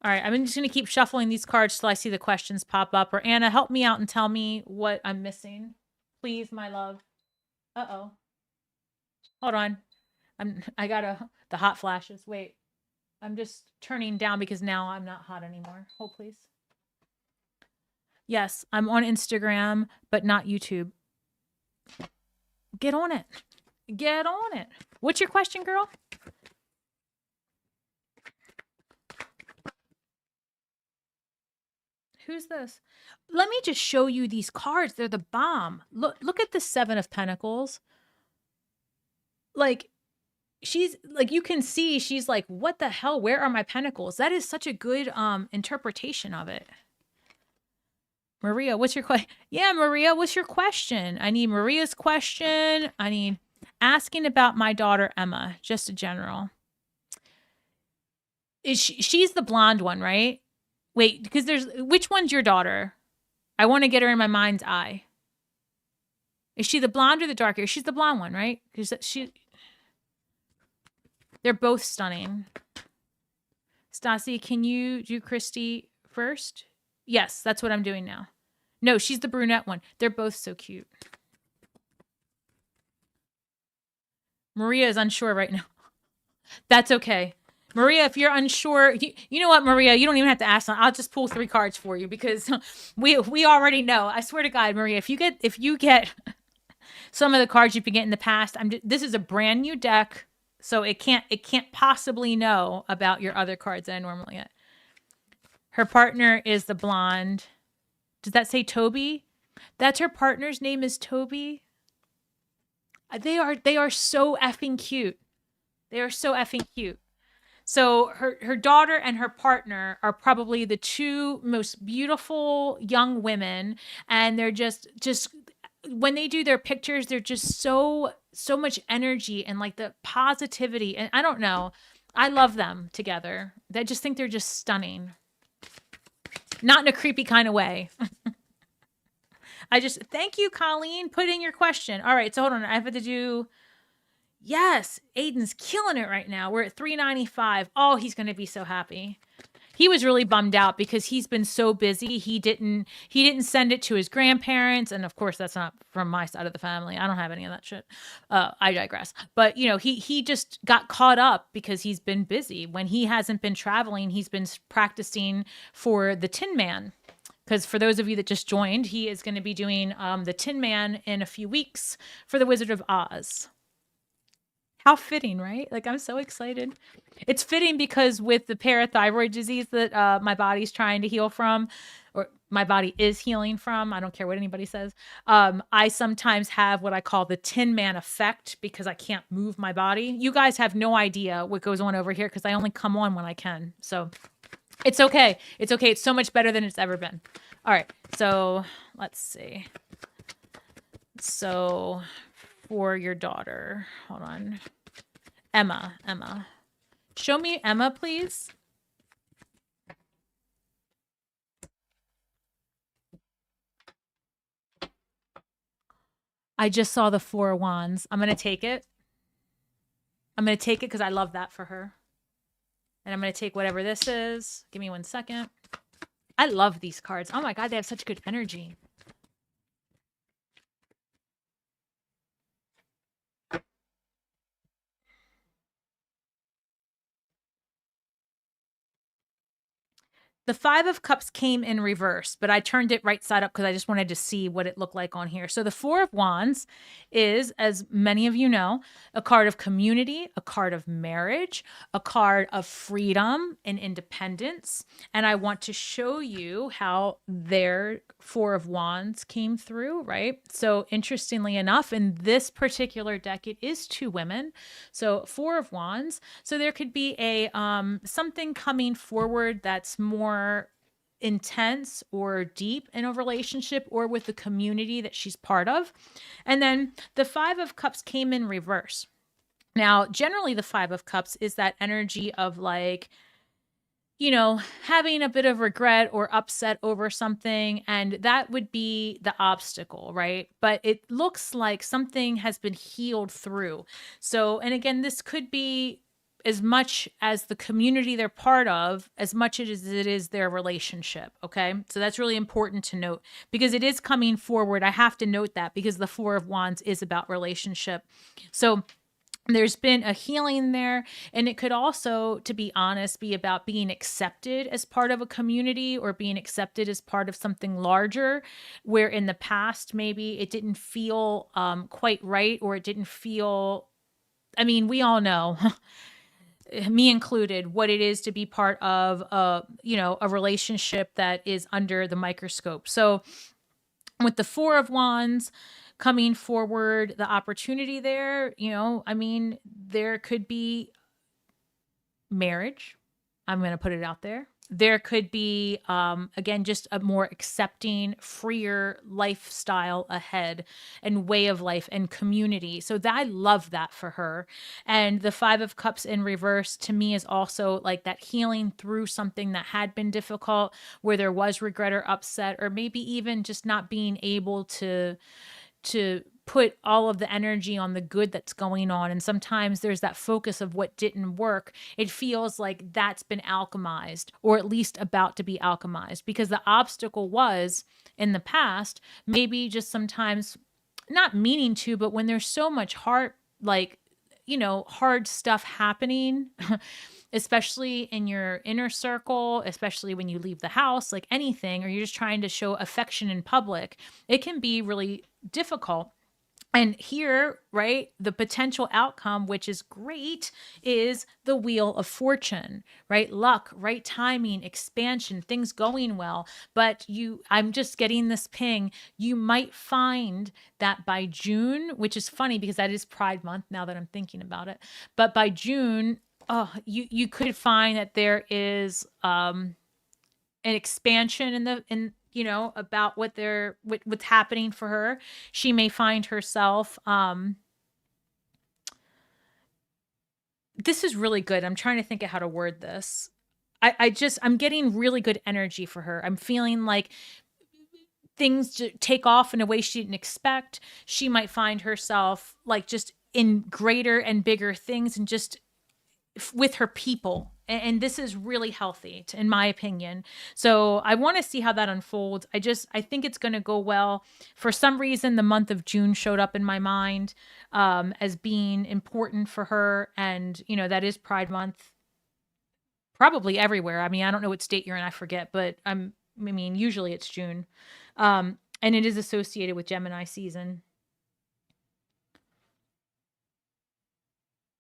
All right, I'm just going to keep shuffling these cards till I see the questions pop up. Or Anna, help me out and tell me what I'm missing. Please, my love. Uh-oh. Hold on. I got the hot flashes. Wait. I'm just turning down because now I'm not hot anymore. Hold, please. Yes, I'm on Instagram, but not YouTube. Get on it. Get on it. What's your question, girl? Who's this? Let me just show you these cards. They're the bomb. Look at the 7 of Pentacles. Like, she's like, you can see she's like, what the hell? Where are my pentacles? That is such a good interpretation of it. Maria, what's your question? Yeah, Maria, what's your question? I need Maria's question. I need asking about my daughter, Emma, just a general. She's the blonde one, right? Wait, because which one's your daughter? I want to get her in my mind's eye. Is she the blonde or the dark hair? She's the blonde one, right? Because they're both stunning. Stasi, can you do Christy first? Yes, that's what I'm doing now. No, she's the brunette one. They're both so cute. Maria is unsure right now. That's okay. Maria, if you're unsure, you know what, Maria, you don't even have to ask. I'll just pull 3 cards for you because we already know. I swear to God, Maria, if you get some of the cards you've been getting in the past, this is a brand new deck, so it can't possibly know about your other cards that I normally get. Her partner is the blonde. Does that say Toby? That's her partner's name is Toby. They are so effing cute. They are so effing cute. So her daughter and her partner are probably the 2 most beautiful young women, and they're just when they do their pictures, they're just so much energy and like the positivity, and I don't know, I love them together. I just think they're just stunning. Not in a creepy kind of way. Thank you, Colleen, put in your question. All right, so hold on, I have to do. Yes, Aidan's killing it right now. We're at 395. Oh, he's going to be so happy. He was really bummed out because he's been so busy. He didn't send it to his grandparents. And of course, that's not from my side of the family. I don't have any of that shit. I digress. But, you know, he just got caught up because he's been busy. When he hasn't been traveling, he's been practicing for the Tin Man. Because for those of you that just joined, he is going to be doing the Tin Man in a few weeks for the Wizard of Oz. How fitting, right? Like, I'm so excited. It's fitting because with the parathyroid disease that my body's trying to heal from, or my body is healing from, I don't care what anybody says, I sometimes have what I call the Tin Man effect because I can't move my body. You guys have no idea what goes on over here because I only come on when I can. So it's okay. It's okay. It's so much better than it's ever been. All right. So let's see. So for your daughter, hold on. Emma. Show me Emma, please. I just saw the 4 of Wands. I'm going to take it. I'm going to take it because I love that for her. And I'm going to take whatever this is. Give me 1 second. I love these cards. Oh my God, they have such good energy. The 5 of Cups came in reverse, but I turned it right side up because I just wanted to see what it looked like on here. So the 4 of Wands is, as many of you know, a card of community, a card of marriage, a card of freedom and independence. And I want to show you how their 4 of Wands came through, right? So interestingly enough, in this particular deck, it is 2 women. So 4 of Wands. So there could be a something coming forward that's more intense or deep in a relationship or with the community that she's part of. And then the 5 of Cups came in reverse. Now, generally the 5 of Cups is that energy of like, you know, having a bit of regret or upset over something, and that would be the obstacle, right? But it looks like something has been healed through. So, and again, this could be as much as the community they're part of, as much as it is their relationship, okay? So that's really important to note because it is coming forward. I have to note that because the 4 of Wands is about relationship. So there's been a healing there, and it could also, to be honest, be about being accepted as part of a community or being accepted as part of something larger, where in the past maybe it didn't feel quite right, or it didn't feel, I mean, we all know me included, what it is to be part of a relationship that is under the microscope. So with the Four of Wands coming forward, the opportunity there, I mean, there could be marriage. I'm going to put it out there. There could be, again, just a more accepting, freer lifestyle ahead and way of life and community. So that I love that for her. And the Five of Cups in reverse to me is also like that healing through something that had been difficult, where there was regret or upset, or maybe even just not being able to put all of the energy on the good that's going on. And sometimes there's that focus of what didn't work. It feels like that's been alchemized, or at least about to be alchemized, because the obstacle was in the past, maybe just sometimes not meaning to, but when there's so much hard stuff happening, especially in your inner circle, especially when you leave the house, like anything, or you're just trying to show affection in public, it can be really difficult. And here, right, the potential outcome, which is great, is the Wheel of Fortune, right? Luck, right timing, expansion, things going well. But I'm just getting this ping. You might find that by June, which is funny because that is Pride Month now that I'm thinking about it. But by June, you could find that there is an expansion about what's happening for her. She may find herself this is really good. I'm trying to think of how to word this. I'm getting really good energy for her. I'm feeling like things take off in a way she didn't expect. She might find herself like just in greater and bigger things, and just with her people. And this is really healthy, in my opinion. So I want to see how that unfolds. I think it's going to go well. For some reason, the month of June showed up in my mind as being important for her. And, that is Pride Month probably everywhere. I mean, I don't know what state you're in, I forget, but usually it's June. And it is associated with Gemini season.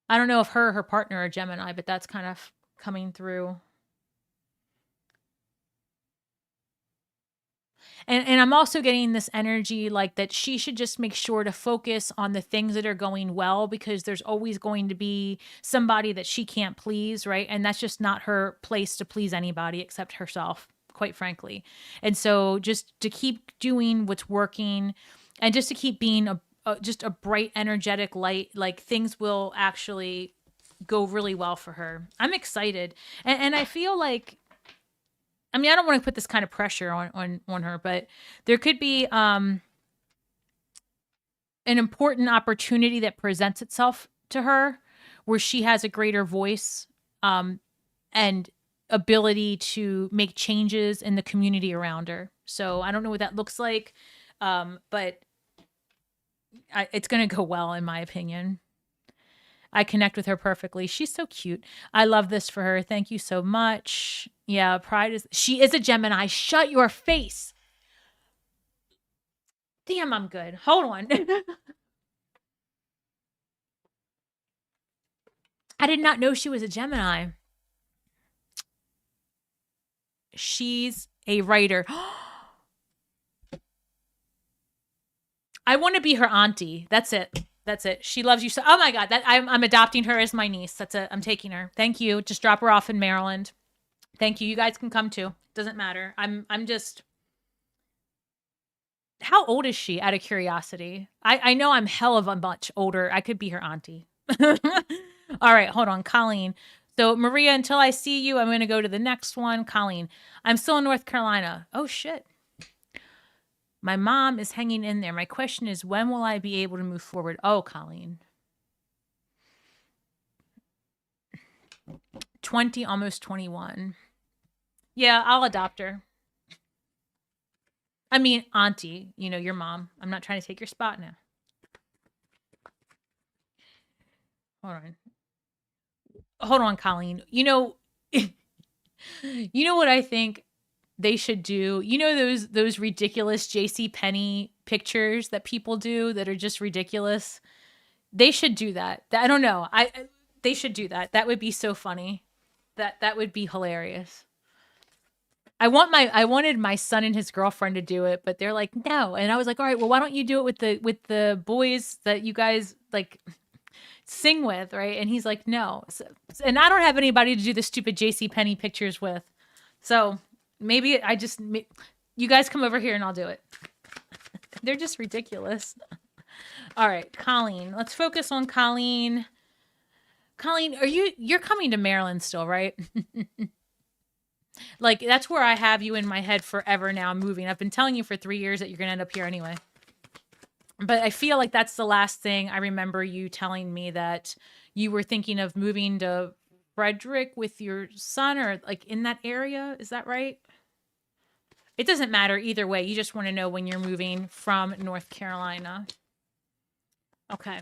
I don't know if her partner are Gemini, but that's kind of coming through. And I'm also getting this energy like that she should just make sure to focus on the things that are going well, because there's always going to be somebody that she can't please, right? And that's just not her place to please anybody except herself, quite frankly. And so just to keep doing what's working, and just to keep being just a bright, energetic light, like things will actually go really well for her. I'm excited. And I feel like, I don't want to put this kind of pressure on her, but there could be an important opportunity that presents itself to her where she has a greater voice and ability to make changes in the community around her. So I don't know what that looks like, but it's going to go well, in my opinion. I connect with her perfectly. She's so cute. I love this for her. Thank you so much. Yeah, she is a Gemini. Shut your face. Damn, I'm good. Hold on. I did not know she was a Gemini. She's a writer. I want to be her auntie. That's it. She loves you so. Oh my God, I'm adopting her as my niece. That's it. I'm taking her. Thank you. Just drop her off in Maryland. Thank you. You guys can come too. Doesn't matter. I'm just. How old is she? Out of curiosity. I know I'm hell of a much older. I could be her auntie. All right, hold on, Colleen. So Maria, until I see you, I'm going to go to the next one. Colleen, I'm still in North Carolina. Oh shit. My mom is hanging in there. My question is, when will I be able to move forward? Oh, Colleen. 20, almost 21. Yeah, I'll adopt her. Auntie, your mom. I'm not trying to take your spot now. Hold on, Colleen. You know what I think they should do? Those ridiculous JCPenney pictures that people do that are just ridiculous? They should do that. I don't know. They should do that. That would be so funny. That would be hilarious. I wanted my son and his girlfriend to do it, but they're like, no. And I was like, all right, well, why don't you do it with the boys that you guys like sing with, right? And he's like, no. So, and I don't have anybody to do the stupid JC Penney pictures with. So maybe you guys come over here and I'll do it. They're just ridiculous. All right, Colleen. Let's focus on Colleen. Colleen, you're coming to Maryland still, right? Like, that's where I have you in my head forever now, moving. I've been telling you for 3 years that you're going to end up here anyway. But I feel like that's the last thing I remember you telling me, that you were thinking of moving to Frederick with your son, or like in that area. Is that right? It doesn't matter either way. You just want to know when you're moving from North Carolina. Okay.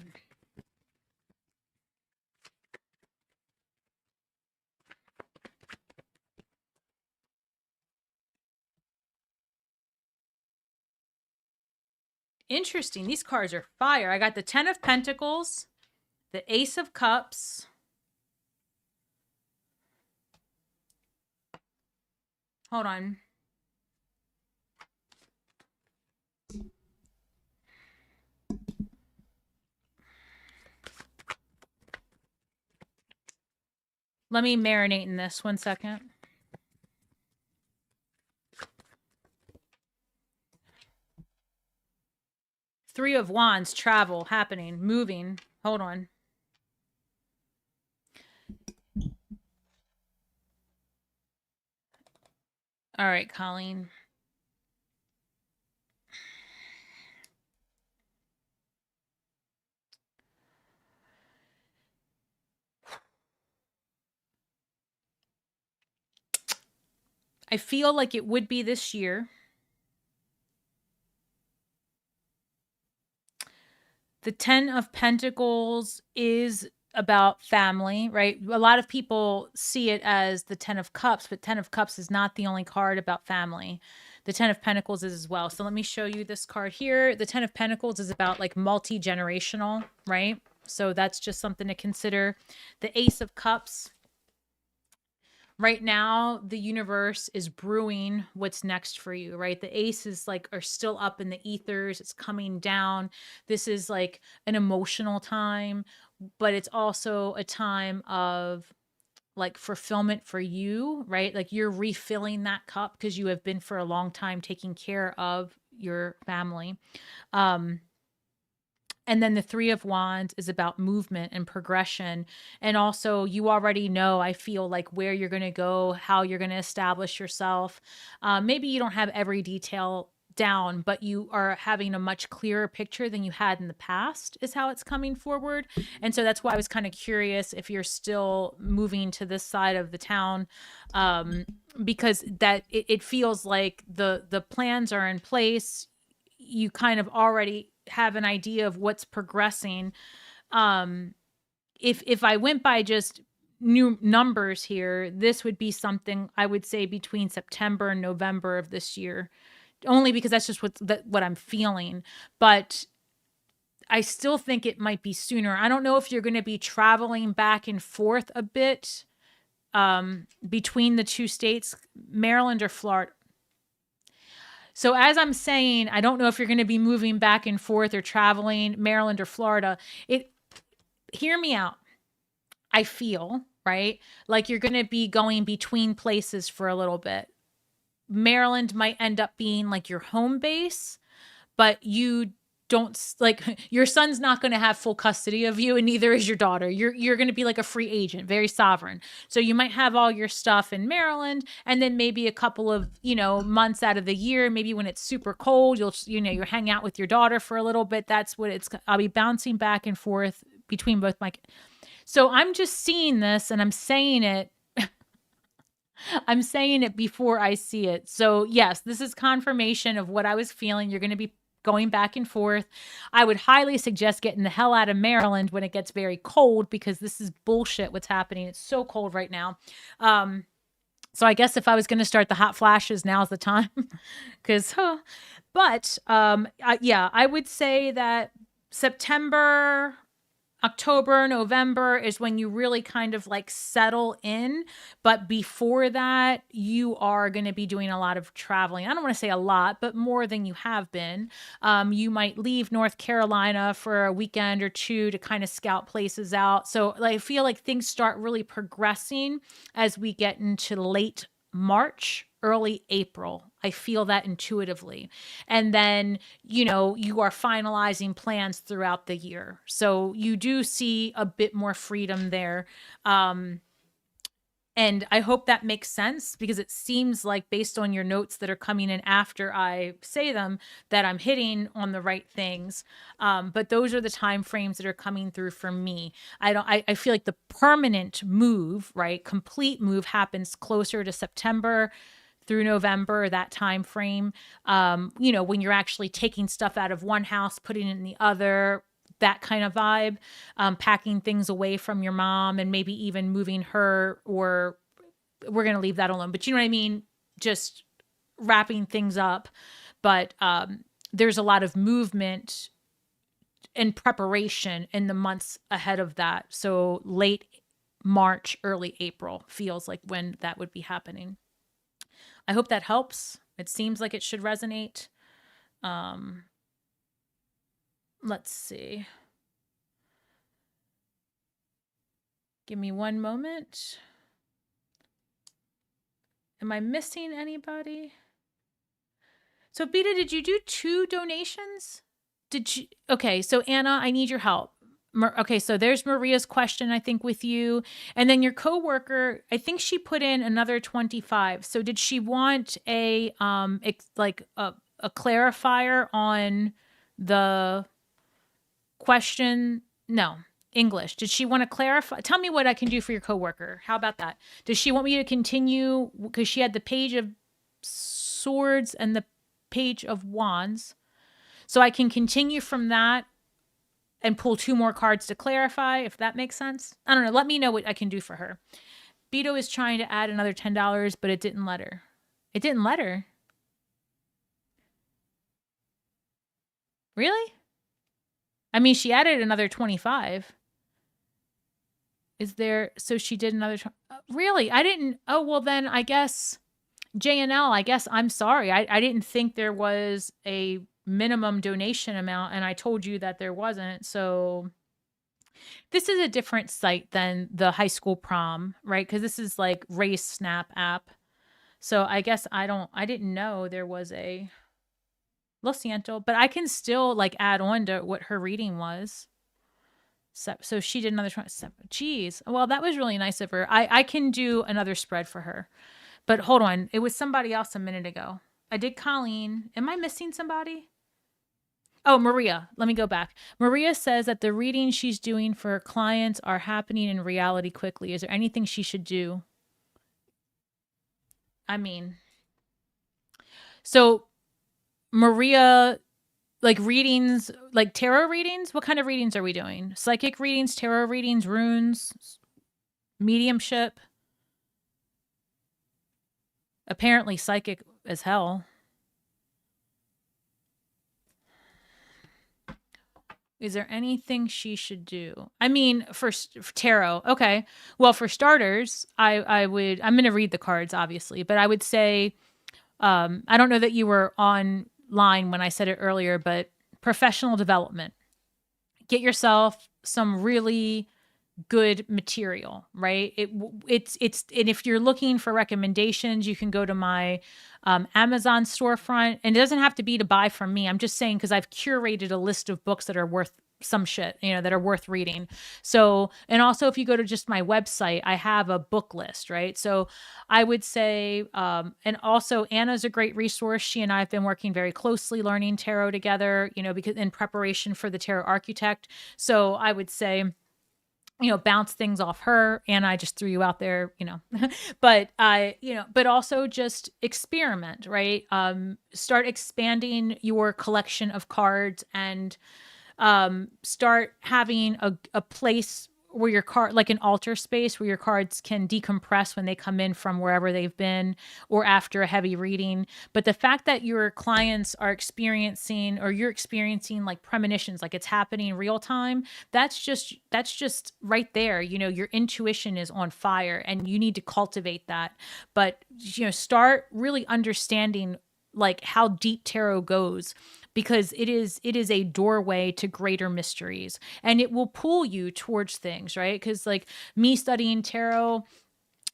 Interesting. These cards are fire. I got the 10 of Pentacles, the Ace of Cups. Hold on. Let me marinate in this 1 second. Three of Wands, travel, happening, moving. Hold on. All right, Colleen. I feel like it would be this year. The 10 of Pentacles is about family, right? A lot of people see it as the 10 of Cups, but 10 of Cups is not the only card about family. The 10 of Pentacles is as well. So let me show you this card here. The 10 of Pentacles is about like multi-generational, right? So that's just something to consider. The Ace of Cups. Right now, the universe is brewing what's next for you, right? The aces are still up in the ethers. It's coming down. This is like an emotional time, but it's also a time of like fulfillment for you, right? Like you're refilling that cup because you have been for a long time taking care of your family. And then the 3 of Wands is about movement and progression. And also you already know, I feel like, where you're going to go, how you're going to establish yourself. Maybe you don't have every detail down, but you are having a much clearer picture than you had in the past, is how it's coming forward. And so that's why I was kind of curious if you're still moving to this side of the town, because that it feels like the plans are in place. You kind of already have an idea of what's progressing. If I went by just new numbers here, this would be something I would say between September and November of this year, only because that's just what I'm feeling. But I still think it might be sooner. I don't know if you're going to be traveling back and forth a bit between the two states, Maryland or Florida. So as I'm saying, I don't know if you're going to be moving back and forth or traveling Maryland or Florida. Hear me out. I feel, right, like you're going to be going between places for a little bit. Maryland might end up being like your home base, but you don't, like, your son's not going to have full custody of you, and neither is your daughter. You're going to be like a free agent, very sovereign. So you might have all your stuff in Maryland, and then maybe a couple of, months out of the year, maybe when it's super cold, you'll hang out with your daughter for a little bit. That's what I'll be bouncing back and forth between both so I'm just seeing this, and I'm saying it. I'm saying it before I see it. So yes, this is confirmation of what I was feeling. You're going to be going back and forth. I would highly suggest getting the hell out of Maryland when it gets very cold, because this is bullshit what's happening. It's so cold right now. So I guess if I was going to start the hot flashes, now's the time. I would say that September, October, November is when you really kind of like settle in. But before that, you are going to be doing a lot of traveling. I don't want to say a lot, but more than you have been. You might leave North Carolina for a weekend or two to kind of scout places out. So like, I feel like things start really progressing as we get into late March, early April. I feel that intuitively. And then, you are finalizing plans throughout the year. So you do see a bit more freedom there. And I hope that makes sense, because it seems like, based on your notes that are coming in after I say them, that I'm hitting on the right things. But those are the time frames that are coming through for me. I feel like the permanent move, right? Complete move happens closer to September through November, that time frame. When you're actually taking stuff out of one house, putting it in the other, that kind of vibe, packing things away from your mom and maybe even moving her, or we're going to leave that alone. But you know what I mean? Just wrapping things up. But there's a lot of movement and preparation in the months ahead of that. So late March, early April feels like when that would be happening. I hope that helps. It seems like it should resonate. Let's see. Give me one moment. Am I missing anybody? So Beta, did you do 2 donations? Did you? Okay, so Anna, I need your help. Okay, so there's Maria's question, I think, with you. And then your coworker, I think she put in another 25. So did she want a clarifier on the question? No, English. Did she want to clarify? Tell me what I can do for your coworker. How about that? Does she want me to continue? Because she had the page of swords and the page of wands. So I can continue from that and pull 2 more cards to clarify, if that makes sense. I don't know. Let me know what I can do for her. Beto is trying to add another $10, but it didn't let her. It didn't let her. Really? I mean, she added another 25. Is there, so she did another, really? I didn't, oh, well then I guess, JNL, I guess I'm sorry. I didn't think there was a minimum donation amount, and I told you that there wasn't. So this is a different site than the high school prom, right? Because this is like Race Snap app. So I guess I didn't know there was a Lo siento, but I can still like add on to what her reading was. So she did another 27. Geez. Well, that was really nice of her. I can do another spread for her. But hold on. It was somebody else a minute ago. I did Colleen. Am I missing somebody? Oh, Maria. Let me go back. Maria says that the readings she's doing for her clients are happening in reality quickly. Is there anything she should do? I mean, so Maria, like readings, like tarot readings? What kind of readings are we doing? Psychic readings, tarot readings, runes, mediumship? Apparently psychic as hell. Is there anything she should do? I mean, for tarot, okay. Well, for starters, I'm going to read the cards, obviously, but I would say, I don't know that you were online when I said it earlier, but professional development. Get yourself some really good material, right? It's and if you're looking for recommendations, you can go to my Amazon storefront, and it doesn't have to be to buy from me. I'm just saying, because I've curated a list of books that are worth some shit, that are worth reading. So, and also if you go to just my website, I have a book list, right? So I would say, and also Anna's a great resource. She and I have been working very closely learning tarot together, because in preparation for the Tarot Architect. So I would say, bounce things off her, and I just threw you out there, but but also just experiment, right? Start expanding your collection of cards, and start having a place where your card, like an altar space where your cards can decompress when they come in from wherever they've been or after a heavy reading. But the fact that your clients are experiencing, or you're experiencing like premonitions, like it's happening real time, that's just right there. You know, your intuition is on fire and you need to cultivate that. But, you know, start really understanding like how deep tarot goes, because it is a doorway to greater mysteries, and it will pull you towards things, right? Because like me studying tarot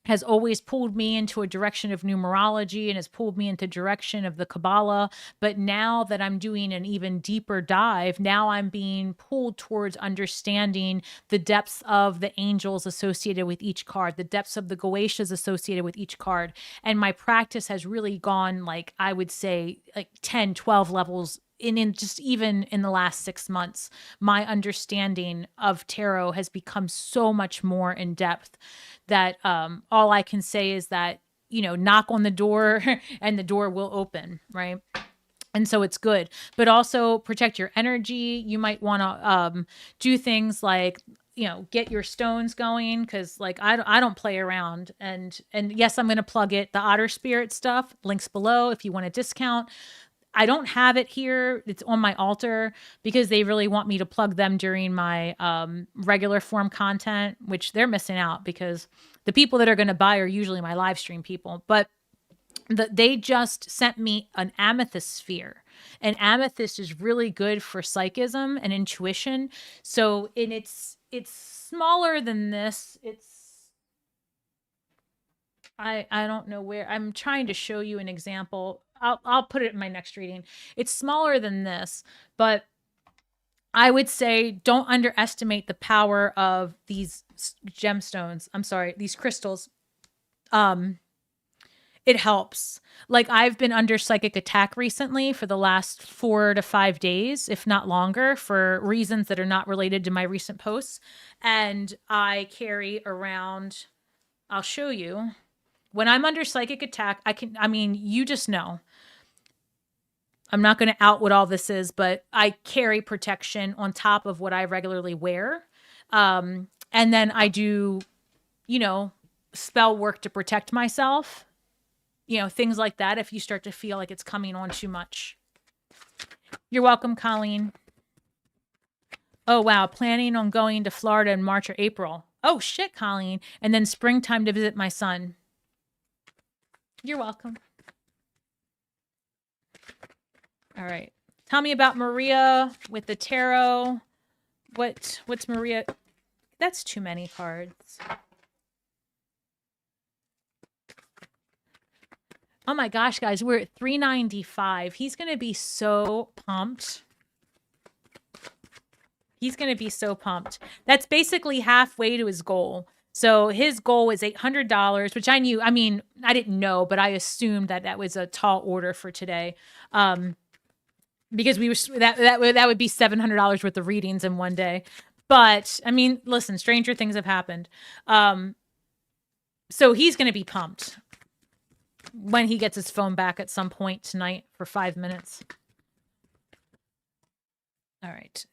has always pulled me into a direction of numerology and has pulled me into direction of the Kabbalah. But now that I'm doing an even deeper dive, now I'm being pulled towards understanding the depths of the angels associated with each card, the depths of the Goetias associated with each card. And my practice has really gone, like, I would say like 10, 12 levels in just even in the last 6 months. My understanding of tarot has become so much more in depth that all I can say is that, you know, knock on the door and the door will open, right? And so it's good, but also protect your energy. You might want to do things like, you know, get your stones going, because like I don't play around. And yes, I'm going to plug it. The Otter Spirit stuff, links below if you want a discount. I don't have it here. It's on my altar because they really want me to plug them during my regular form content, which they're missing out because the people that are going to buy are usually my live stream people. But they just sent me an amethyst sphere. And amethyst is really good for psychism and intuition. So it's smaller than this. I don't know where. I'm trying to show you an example. I'll put it in my next reading. It's smaller than this, but I would say don't underestimate the power of these gemstones. I'm sorry, these crystals. It helps. Like, I've been under psychic attack recently for the last 4 to 5 days, if not longer, for reasons that are not related to my recent posts. And I carry around, I'll show you. When I'm under psychic attack, you just know. I'm not going to out what all this is, but I carry protection on top of what I regularly wear. And then I do, you know, spell work to protect myself. You know, things like that if you start to feel like it's coming on too much. You're welcome, Colleen. Oh, wow. Planning on going to Florida in March or April. Oh, shit, Colleen. And then springtime to visit my son. You're welcome. All right. Tell me about Maria with the tarot. What's Maria? That's too many cards. Oh my gosh, guys, we're at 395. He's going to be so pumped. He's going to be so pumped. That's basically halfway to his goal. So his goal was $800, which I knew. I mean, I didn't know, but I assumed that that was a tall order for today. Because we were that would be $700 worth of readings in one day. But I mean, listen, stranger things have happened. So he's going to be pumped when he gets his phone back at some point tonight for 5 minutes. All right.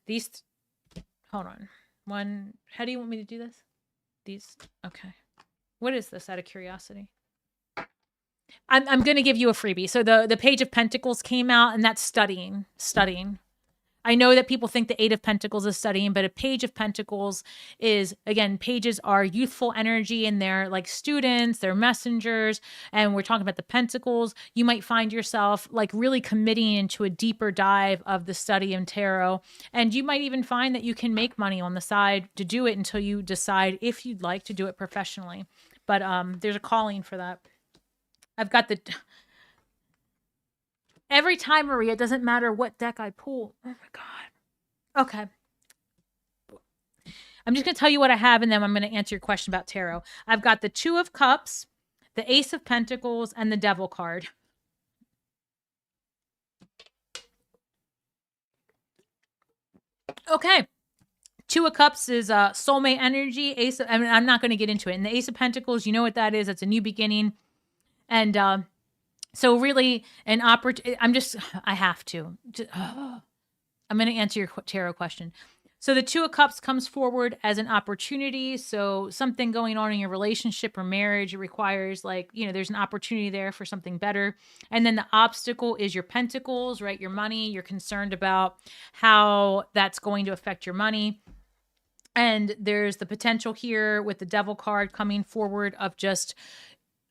Hold on. How do you want me to do this? These, okay. What is this out of curiosity? I'm going to give you a freebie. So the Page of Pentacles came out, and that's studying. I know that people think the Eight of Pentacles is studying, but a Page of Pentacles is, again, pages are youthful energy, and they're like students, they're messengers, and we're talking about the Pentacles. You might find yourself like really committing into a deeper dive of the study in tarot, and you might even find that you can make money on the side to do it until you decide if you'd like to do it professionally. But there's a calling for that. I've got every time, Maria, it doesn't matter what deck I pull. Oh my God. Okay. I'm just going to tell you what I have, and then I'm going to answer your question about tarot. I've got the Two of Cups, the Ace of Pentacles, and the Devil card. Okay. Two of Cups is soulmate energy. I'm not going to get into it. And the Ace of Pentacles, you know what that is. It's a new beginning. And so really an opportunity. I have to. I'm going to answer your tarot question. So the Two of Cups comes forward as an opportunity. So something going on in your relationship or marriage, it requires like, there's an opportunity there for something better. And then the obstacle is your pentacles, right? Your money. You're concerned about how that's going to affect your money. And there's the potential here with the Devil card coming forward of just,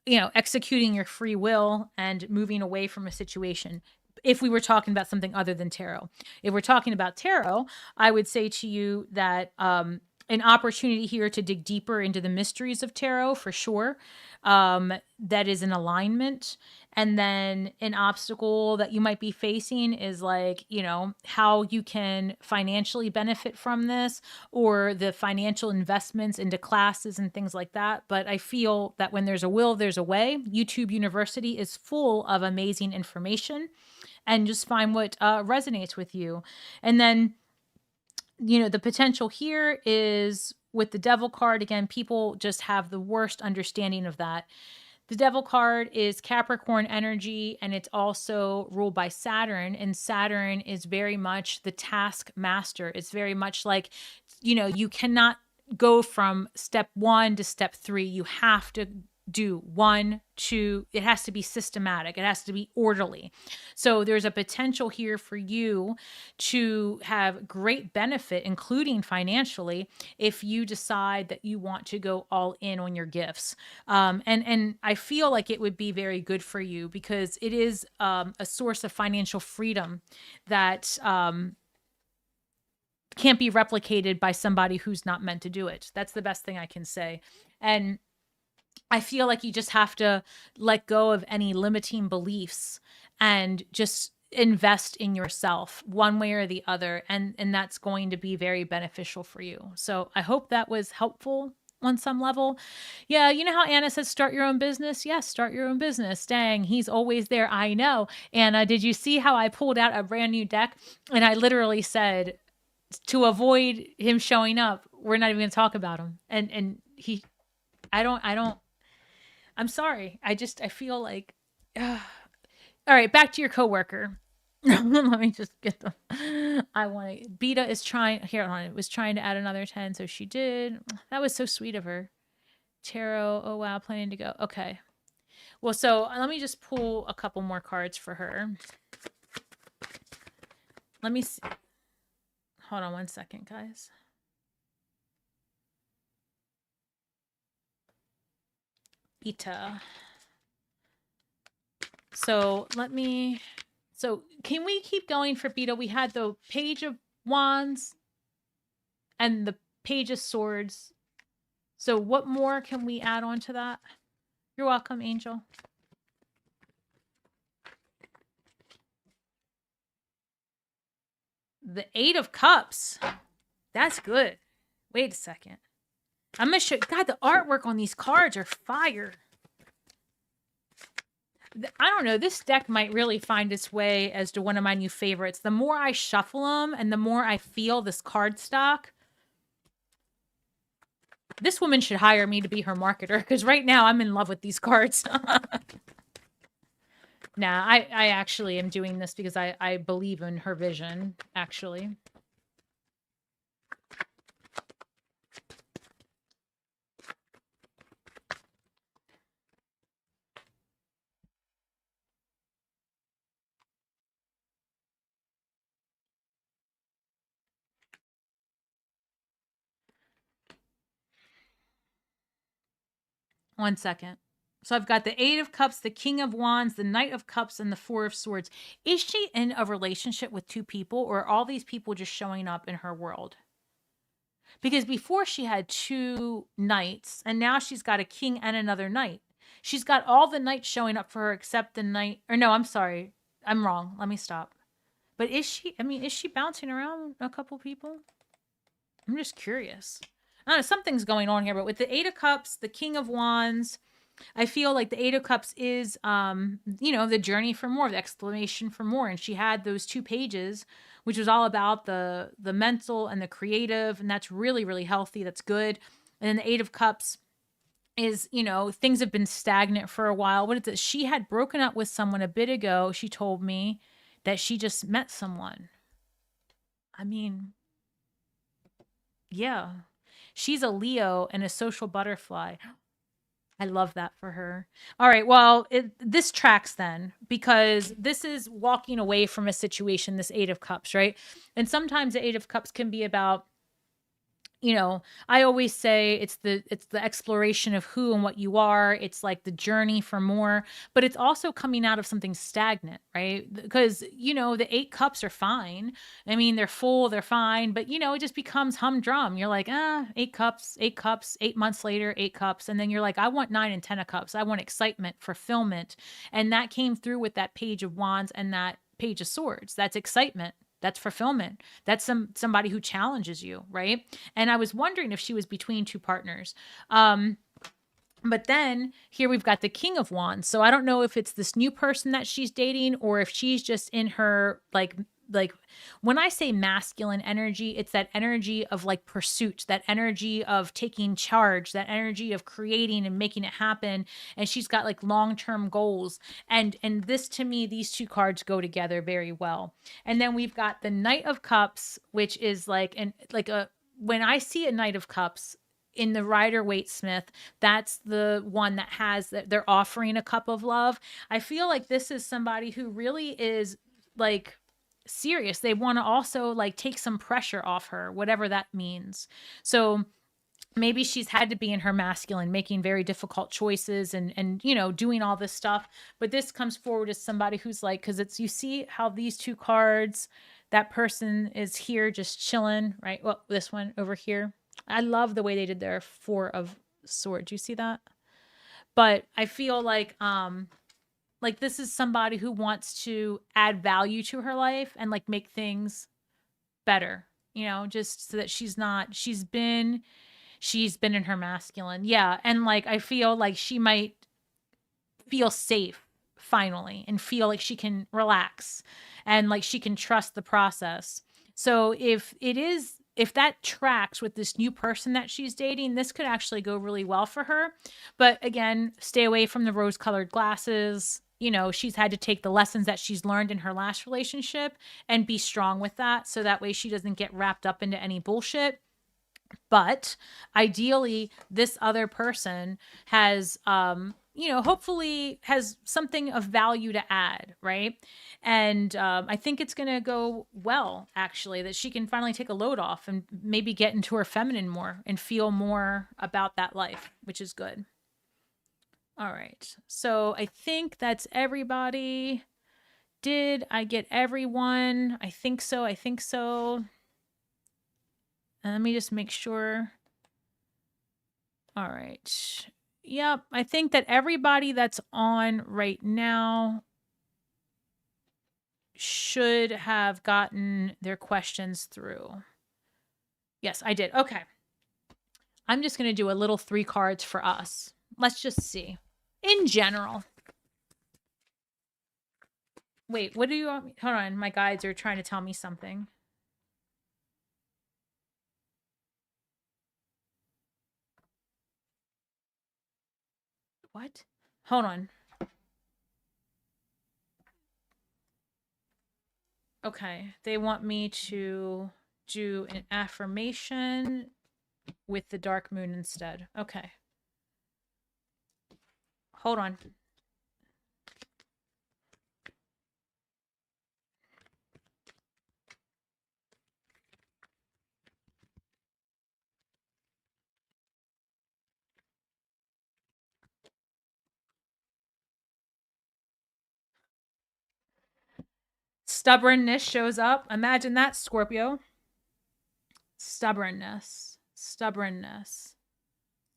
executing your free will and moving away from a situation. If we were talking about something other than tarot, if we're talking about tarot, I would say to you that an opportunity here to dig deeper into the mysteries of tarot for sure. That is an alignment. And then an obstacle that you might be facing is like, how you can financially benefit from this or the financial investments into classes and things like that. But I feel that when there's a will, there's a way. YouTube University is full of amazing information, and just find what resonates with you. And then, the potential here is with the Devil card, again, people just have the worst understanding of that. The Devil card is Capricorn energy, and it's also ruled by Saturn. And Saturn is very much the task master. It's very much like, you cannot go from step 1 to step 3. You have to do 1, 2. It has to be systematic. It has to be orderly. So there's a potential here for you to have great benefit, including financially, if you decide that you want to go all in on your gifts. And I feel like it would be very good for you because it is a source of financial freedom that can't be replicated by somebody who's not meant to do it. That's the best thing I can say. And I feel like you just have to let go of any limiting beliefs and just invest in yourself one way or the other. And that's going to be very beneficial for you. So I hope that was helpful on some level. Yeah. You know how Anna says, start your own business? Yes. Start your own business. Dang. He's always there. I know. Anna, did you see how I pulled out a brand new deck? And I literally said, to avoid him showing up, we're not even going to talk about him. And I'm sorry. I feel like, all right, back to your coworker. Let me just get them. Beta is trying, was trying to add another 10. So she did. That was so sweet of her. Tarot. Oh, wow. Planning to go. Okay. Well, so let me just pull a couple more cards for her. Let me see. Hold on one second, guys. Beta. So can we keep going for Beta? We had the Page of Wands and the Page of Swords. So what more can we add on to that? You're welcome, Angel. The 8 of Cups. That's good. Wait a second. I'm going to show you. God, the artwork on these cards are fire. I don't know. This deck might really find its way as to one of my new favorites. The more I shuffle them and the more I feel this card stock. This woman should hire me to be her marketer because right now I'm in love with these cards. Nah, I actually am doing this because I believe in her vision, actually. One second. So I've got the 8 of Cups, the King of Wands, the Knight of Cups, and the 4 of Swords. Is she in a relationship with 2 people, or are all these people just showing up in her world? Because before she had 2 knights, and now she's got a king and another knight. She's got all the knights showing up for her except the knight. Or no, I'm sorry. I'm wrong. Let me stop. But is she bouncing around a couple people? I'm just curious. I don't know, something's going on here, but with the 8 of Cups, the King of Wands, I feel like the 8 of Cups is, the journey for more, the exclamation for more. And she had those 2 pages, which was all about the mental and the creative. And that's really, really healthy. That's good. And then the 8 of Cups is, things have been stagnant for a while. What is it? She had broken up with someone a bit ago. She told me that she just met someone. I mean, Yeah. She's a Leo and a social butterfly. I love that for her. All right. Well, this tracks then because this is walking away from a situation, this Eight of Cups, right? And sometimes the Eight of Cups can be about, I always say it's the exploration of who and what you are. It's like the journey for more, but it's also coming out of something stagnant, right? Because the Eight Cups are fine. I mean, they're full, they're fine, but it just becomes humdrum. You're like, Eight Cups, Eight Cups, 8 months later, Eight Cups, and then you're like, I want Nine and Ten of Cups. I want excitement, fulfillment, and that came through with that Page of Wands and that Page of Swords. That's excitement. That's fulfillment. That's somebody who challenges you, right? And I was wondering if she was between two partners. But then here we've got the King of Wands. So I don't know if it's this new person that she's dating or if she's just in her like when I say masculine energy, it's that energy of like pursuit, that energy of taking charge, that energy of creating and making it happen. And she's got like long-term goals. And this to me, these two cards go together very well. And then we've got the Knight of Cups, which is when I see a Knight of Cups in the Rider-Waite-Smith, that's the one that has that they're offering a cup of love. I feel like this is somebody who really is like serious. They want to also like take some pressure off her, whatever that means. So maybe she's had to be in her masculine, making very difficult choices and doing all this stuff. But this comes forward as somebody who's like, because it's, you see how these two cards, that person is here just chilling, right? Well, this one over here. I love the way they did their Four of Swords. You see that? But I feel like this is somebody who wants to add value to her life and like make things better, just so that she's been in her masculine. Yeah. And like, I feel like she might feel safe finally and feel like she can relax and like she can trust the process. So if that tracks with this new person that she's dating, this could actually go really well for her. But again, stay away from the rose-colored glasses. She's had to take the lessons that she's learned in her last relationship and be strong with that. So that way she doesn't get wrapped up into any bullshit. But ideally, this other person has, hopefully has something of value to add, right? And I think it's going to go well, actually, that she can finally take a load off and maybe get into her feminine more and feel more about that life, which is good. All right. So I think that's everybody. Did I get everyone? I think so. I think so. Let me just make sure. All right. Yep. I think that everybody that's on right now should have gotten their questions through. Yes, I did. Okay. I'm just going to do a little 3 cards for us. Let's just see. In general. Wait, what do you want me? Hold on. My guides are trying to tell me something. What? Hold on. Okay. They want me to do an affirmation with the dark moon instead. Okay. Hold on. Stubbornness shows up. Imagine that, Scorpio. Stubbornness. Stubbornness.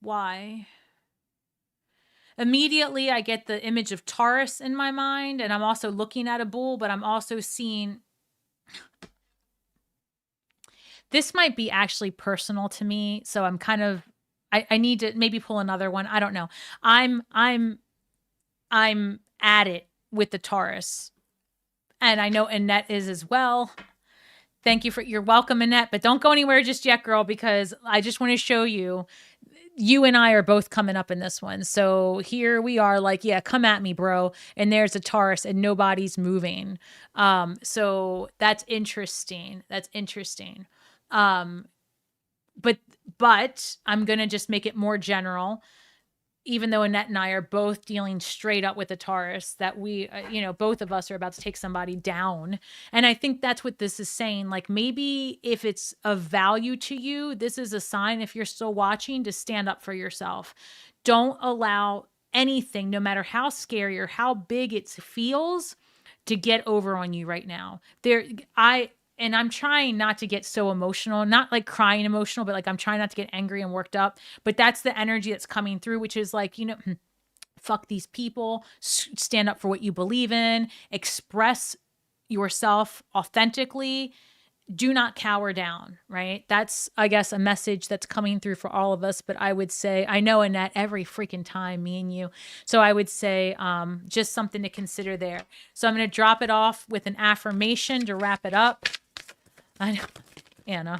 Why? Immediately, I get the image of Taurus in my mind, and I'm also looking at a bull, but I'm also seeing... This might be actually personal to me, so I'm kind of... I need to maybe pull another one. I don't know. I'm at it with the Taurus. And I know Annette is as well. Thank you for your welcome, Annette, but don't go anywhere just yet, girl, because I just want to show you and I are both coming up in this one. So here we are like, yeah, come at me, bro. And there's a Taurus and nobody's moving. So that's interesting. That's interesting. but I'm going to just make it more general, even though Annette and I are both dealing straight up with a Taurus, that we, both of us are about to take somebody down. And I think that's what this is saying. Like, maybe if it's of value to you, this is a sign, if you're still watching, to stand up for yourself. Don't allow anything, no matter how scary or how big it feels, to get over on you right now. And I'm trying not to get so emotional, not like crying emotional, but like I'm trying not to get angry and worked up. But that's the energy that's coming through, which is like, fuck these people, stand up for what you believe in, express yourself authentically, do not cower down, right? That's, I guess, a message that's coming through for all of us. But I would say, I know, Annette, every freaking time, me and you. So I would say just something to consider there. So I'm going to drop it off with an affirmation to wrap it up. I know,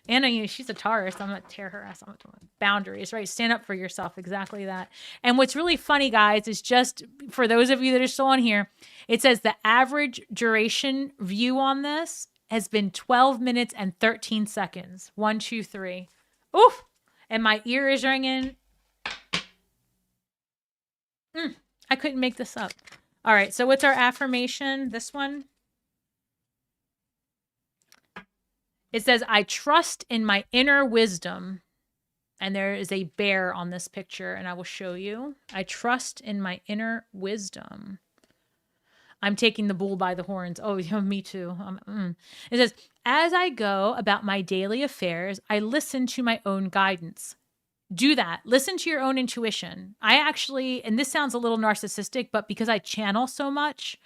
Anna, she's a Taurus. I'm going to tear her ass on boundaries, right? Stand up for yourself. Exactly that. And what's really funny, guys, is just for those of you that are still on here, it says the average duration view on this has been 12 minutes and 13 seconds. 1, 2, 3. Oof. And my ear is ringing. I couldn't make this up. All right. So what's our affirmation? This one. It says, I trust in my inner wisdom. And there is a bear on this picture, and I will show you. I trust in my inner wisdom. I'm taking the bull by the horns. Oh, yeah, me too. It says, as I go about my daily affairs, I listen to my own guidance. Do that. Listen to your own intuition. I actually, and this sounds a little narcissistic, but because I channel so much,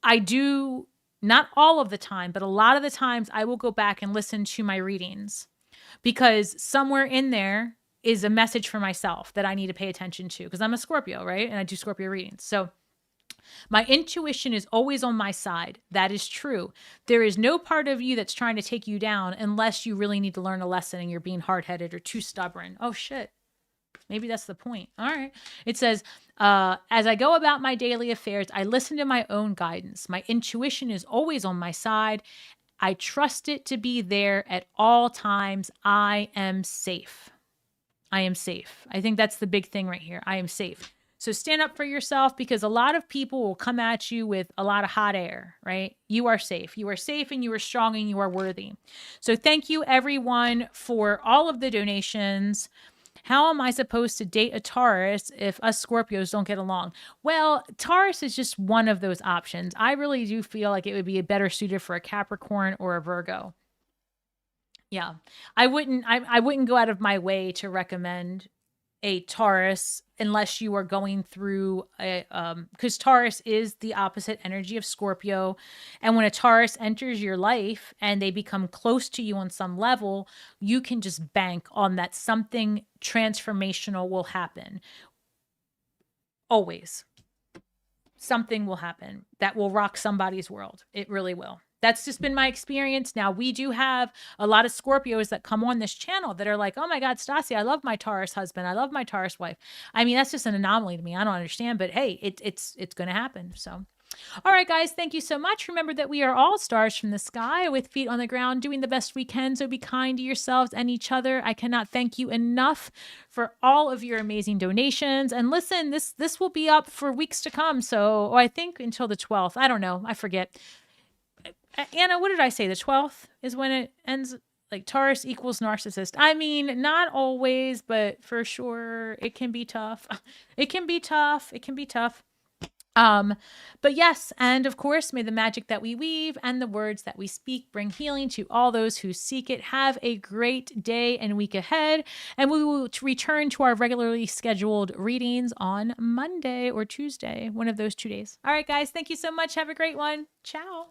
I do, not all of the time, but a lot of the times I will go back and listen to my readings, because somewhere in there is a message for myself that I need to pay attention to, because I'm a Scorpio, right? And I do Scorpio readings. So my intuition is always on my side. That is true. There is no part of you that's trying to take you down unless you really need to learn a lesson and you're being hard-headed or too stubborn. Oh, shit. Maybe that's the point. All right. It says, as I go about my daily affairs, I listen to my own guidance. My intuition is always on my side. I trust it to be there at all times. I am safe. I am safe. I think that's the big thing right here. I am safe. So stand up for yourself, because a lot of people will come at you with a lot of hot air, right? You are safe. You are safe, and you are strong, and you are worthy. So thank you, everyone, for all of the donations. How am I supposed to date a Taurus if us Scorpios don't get along? Well, Taurus is just one of those options. I really do feel like it would be better suited for a Capricorn or a Virgo. Yeah. I wouldn't go out of my way to recommend a Taurus unless you are going through because Taurus is the opposite energy of Scorpio. And when a Taurus enters your life and they become close to you on some level, you can just bank on that something transformational will happen. Always. Something will happen that will rock somebody's world. It really will. That's just been my experience. Now, we do have a lot of Scorpios that come on this channel that are like, oh my God, Stasi, I love my Taurus husband. I love my Taurus wife. I mean, that's just an anomaly to me. I don't understand, but hey, it's going to happen. So, all right, guys, thank you so much. Remember that we are all stars from the sky with feet on the ground, doing the best we can. So be kind to yourselves and each other. I cannot thank you enough for all of your amazing donations. And listen, this will be up for weeks to come. So I think until the 12th. I don't know. I forget. Anna, what did I say? The 12th is when it ends. Like Taurus equals narcissist. I mean, not always, but for sure it can be tough. It can be tough. It can be tough. But yes, and of course, may the magic that we weave and the words that we speak bring healing to all those who seek it. Have a great day and week ahead, and we will return to our regularly scheduled readings on Monday or Tuesday, one of those 2 days. All right, guys, thank you so much. Have a great one. Ciao.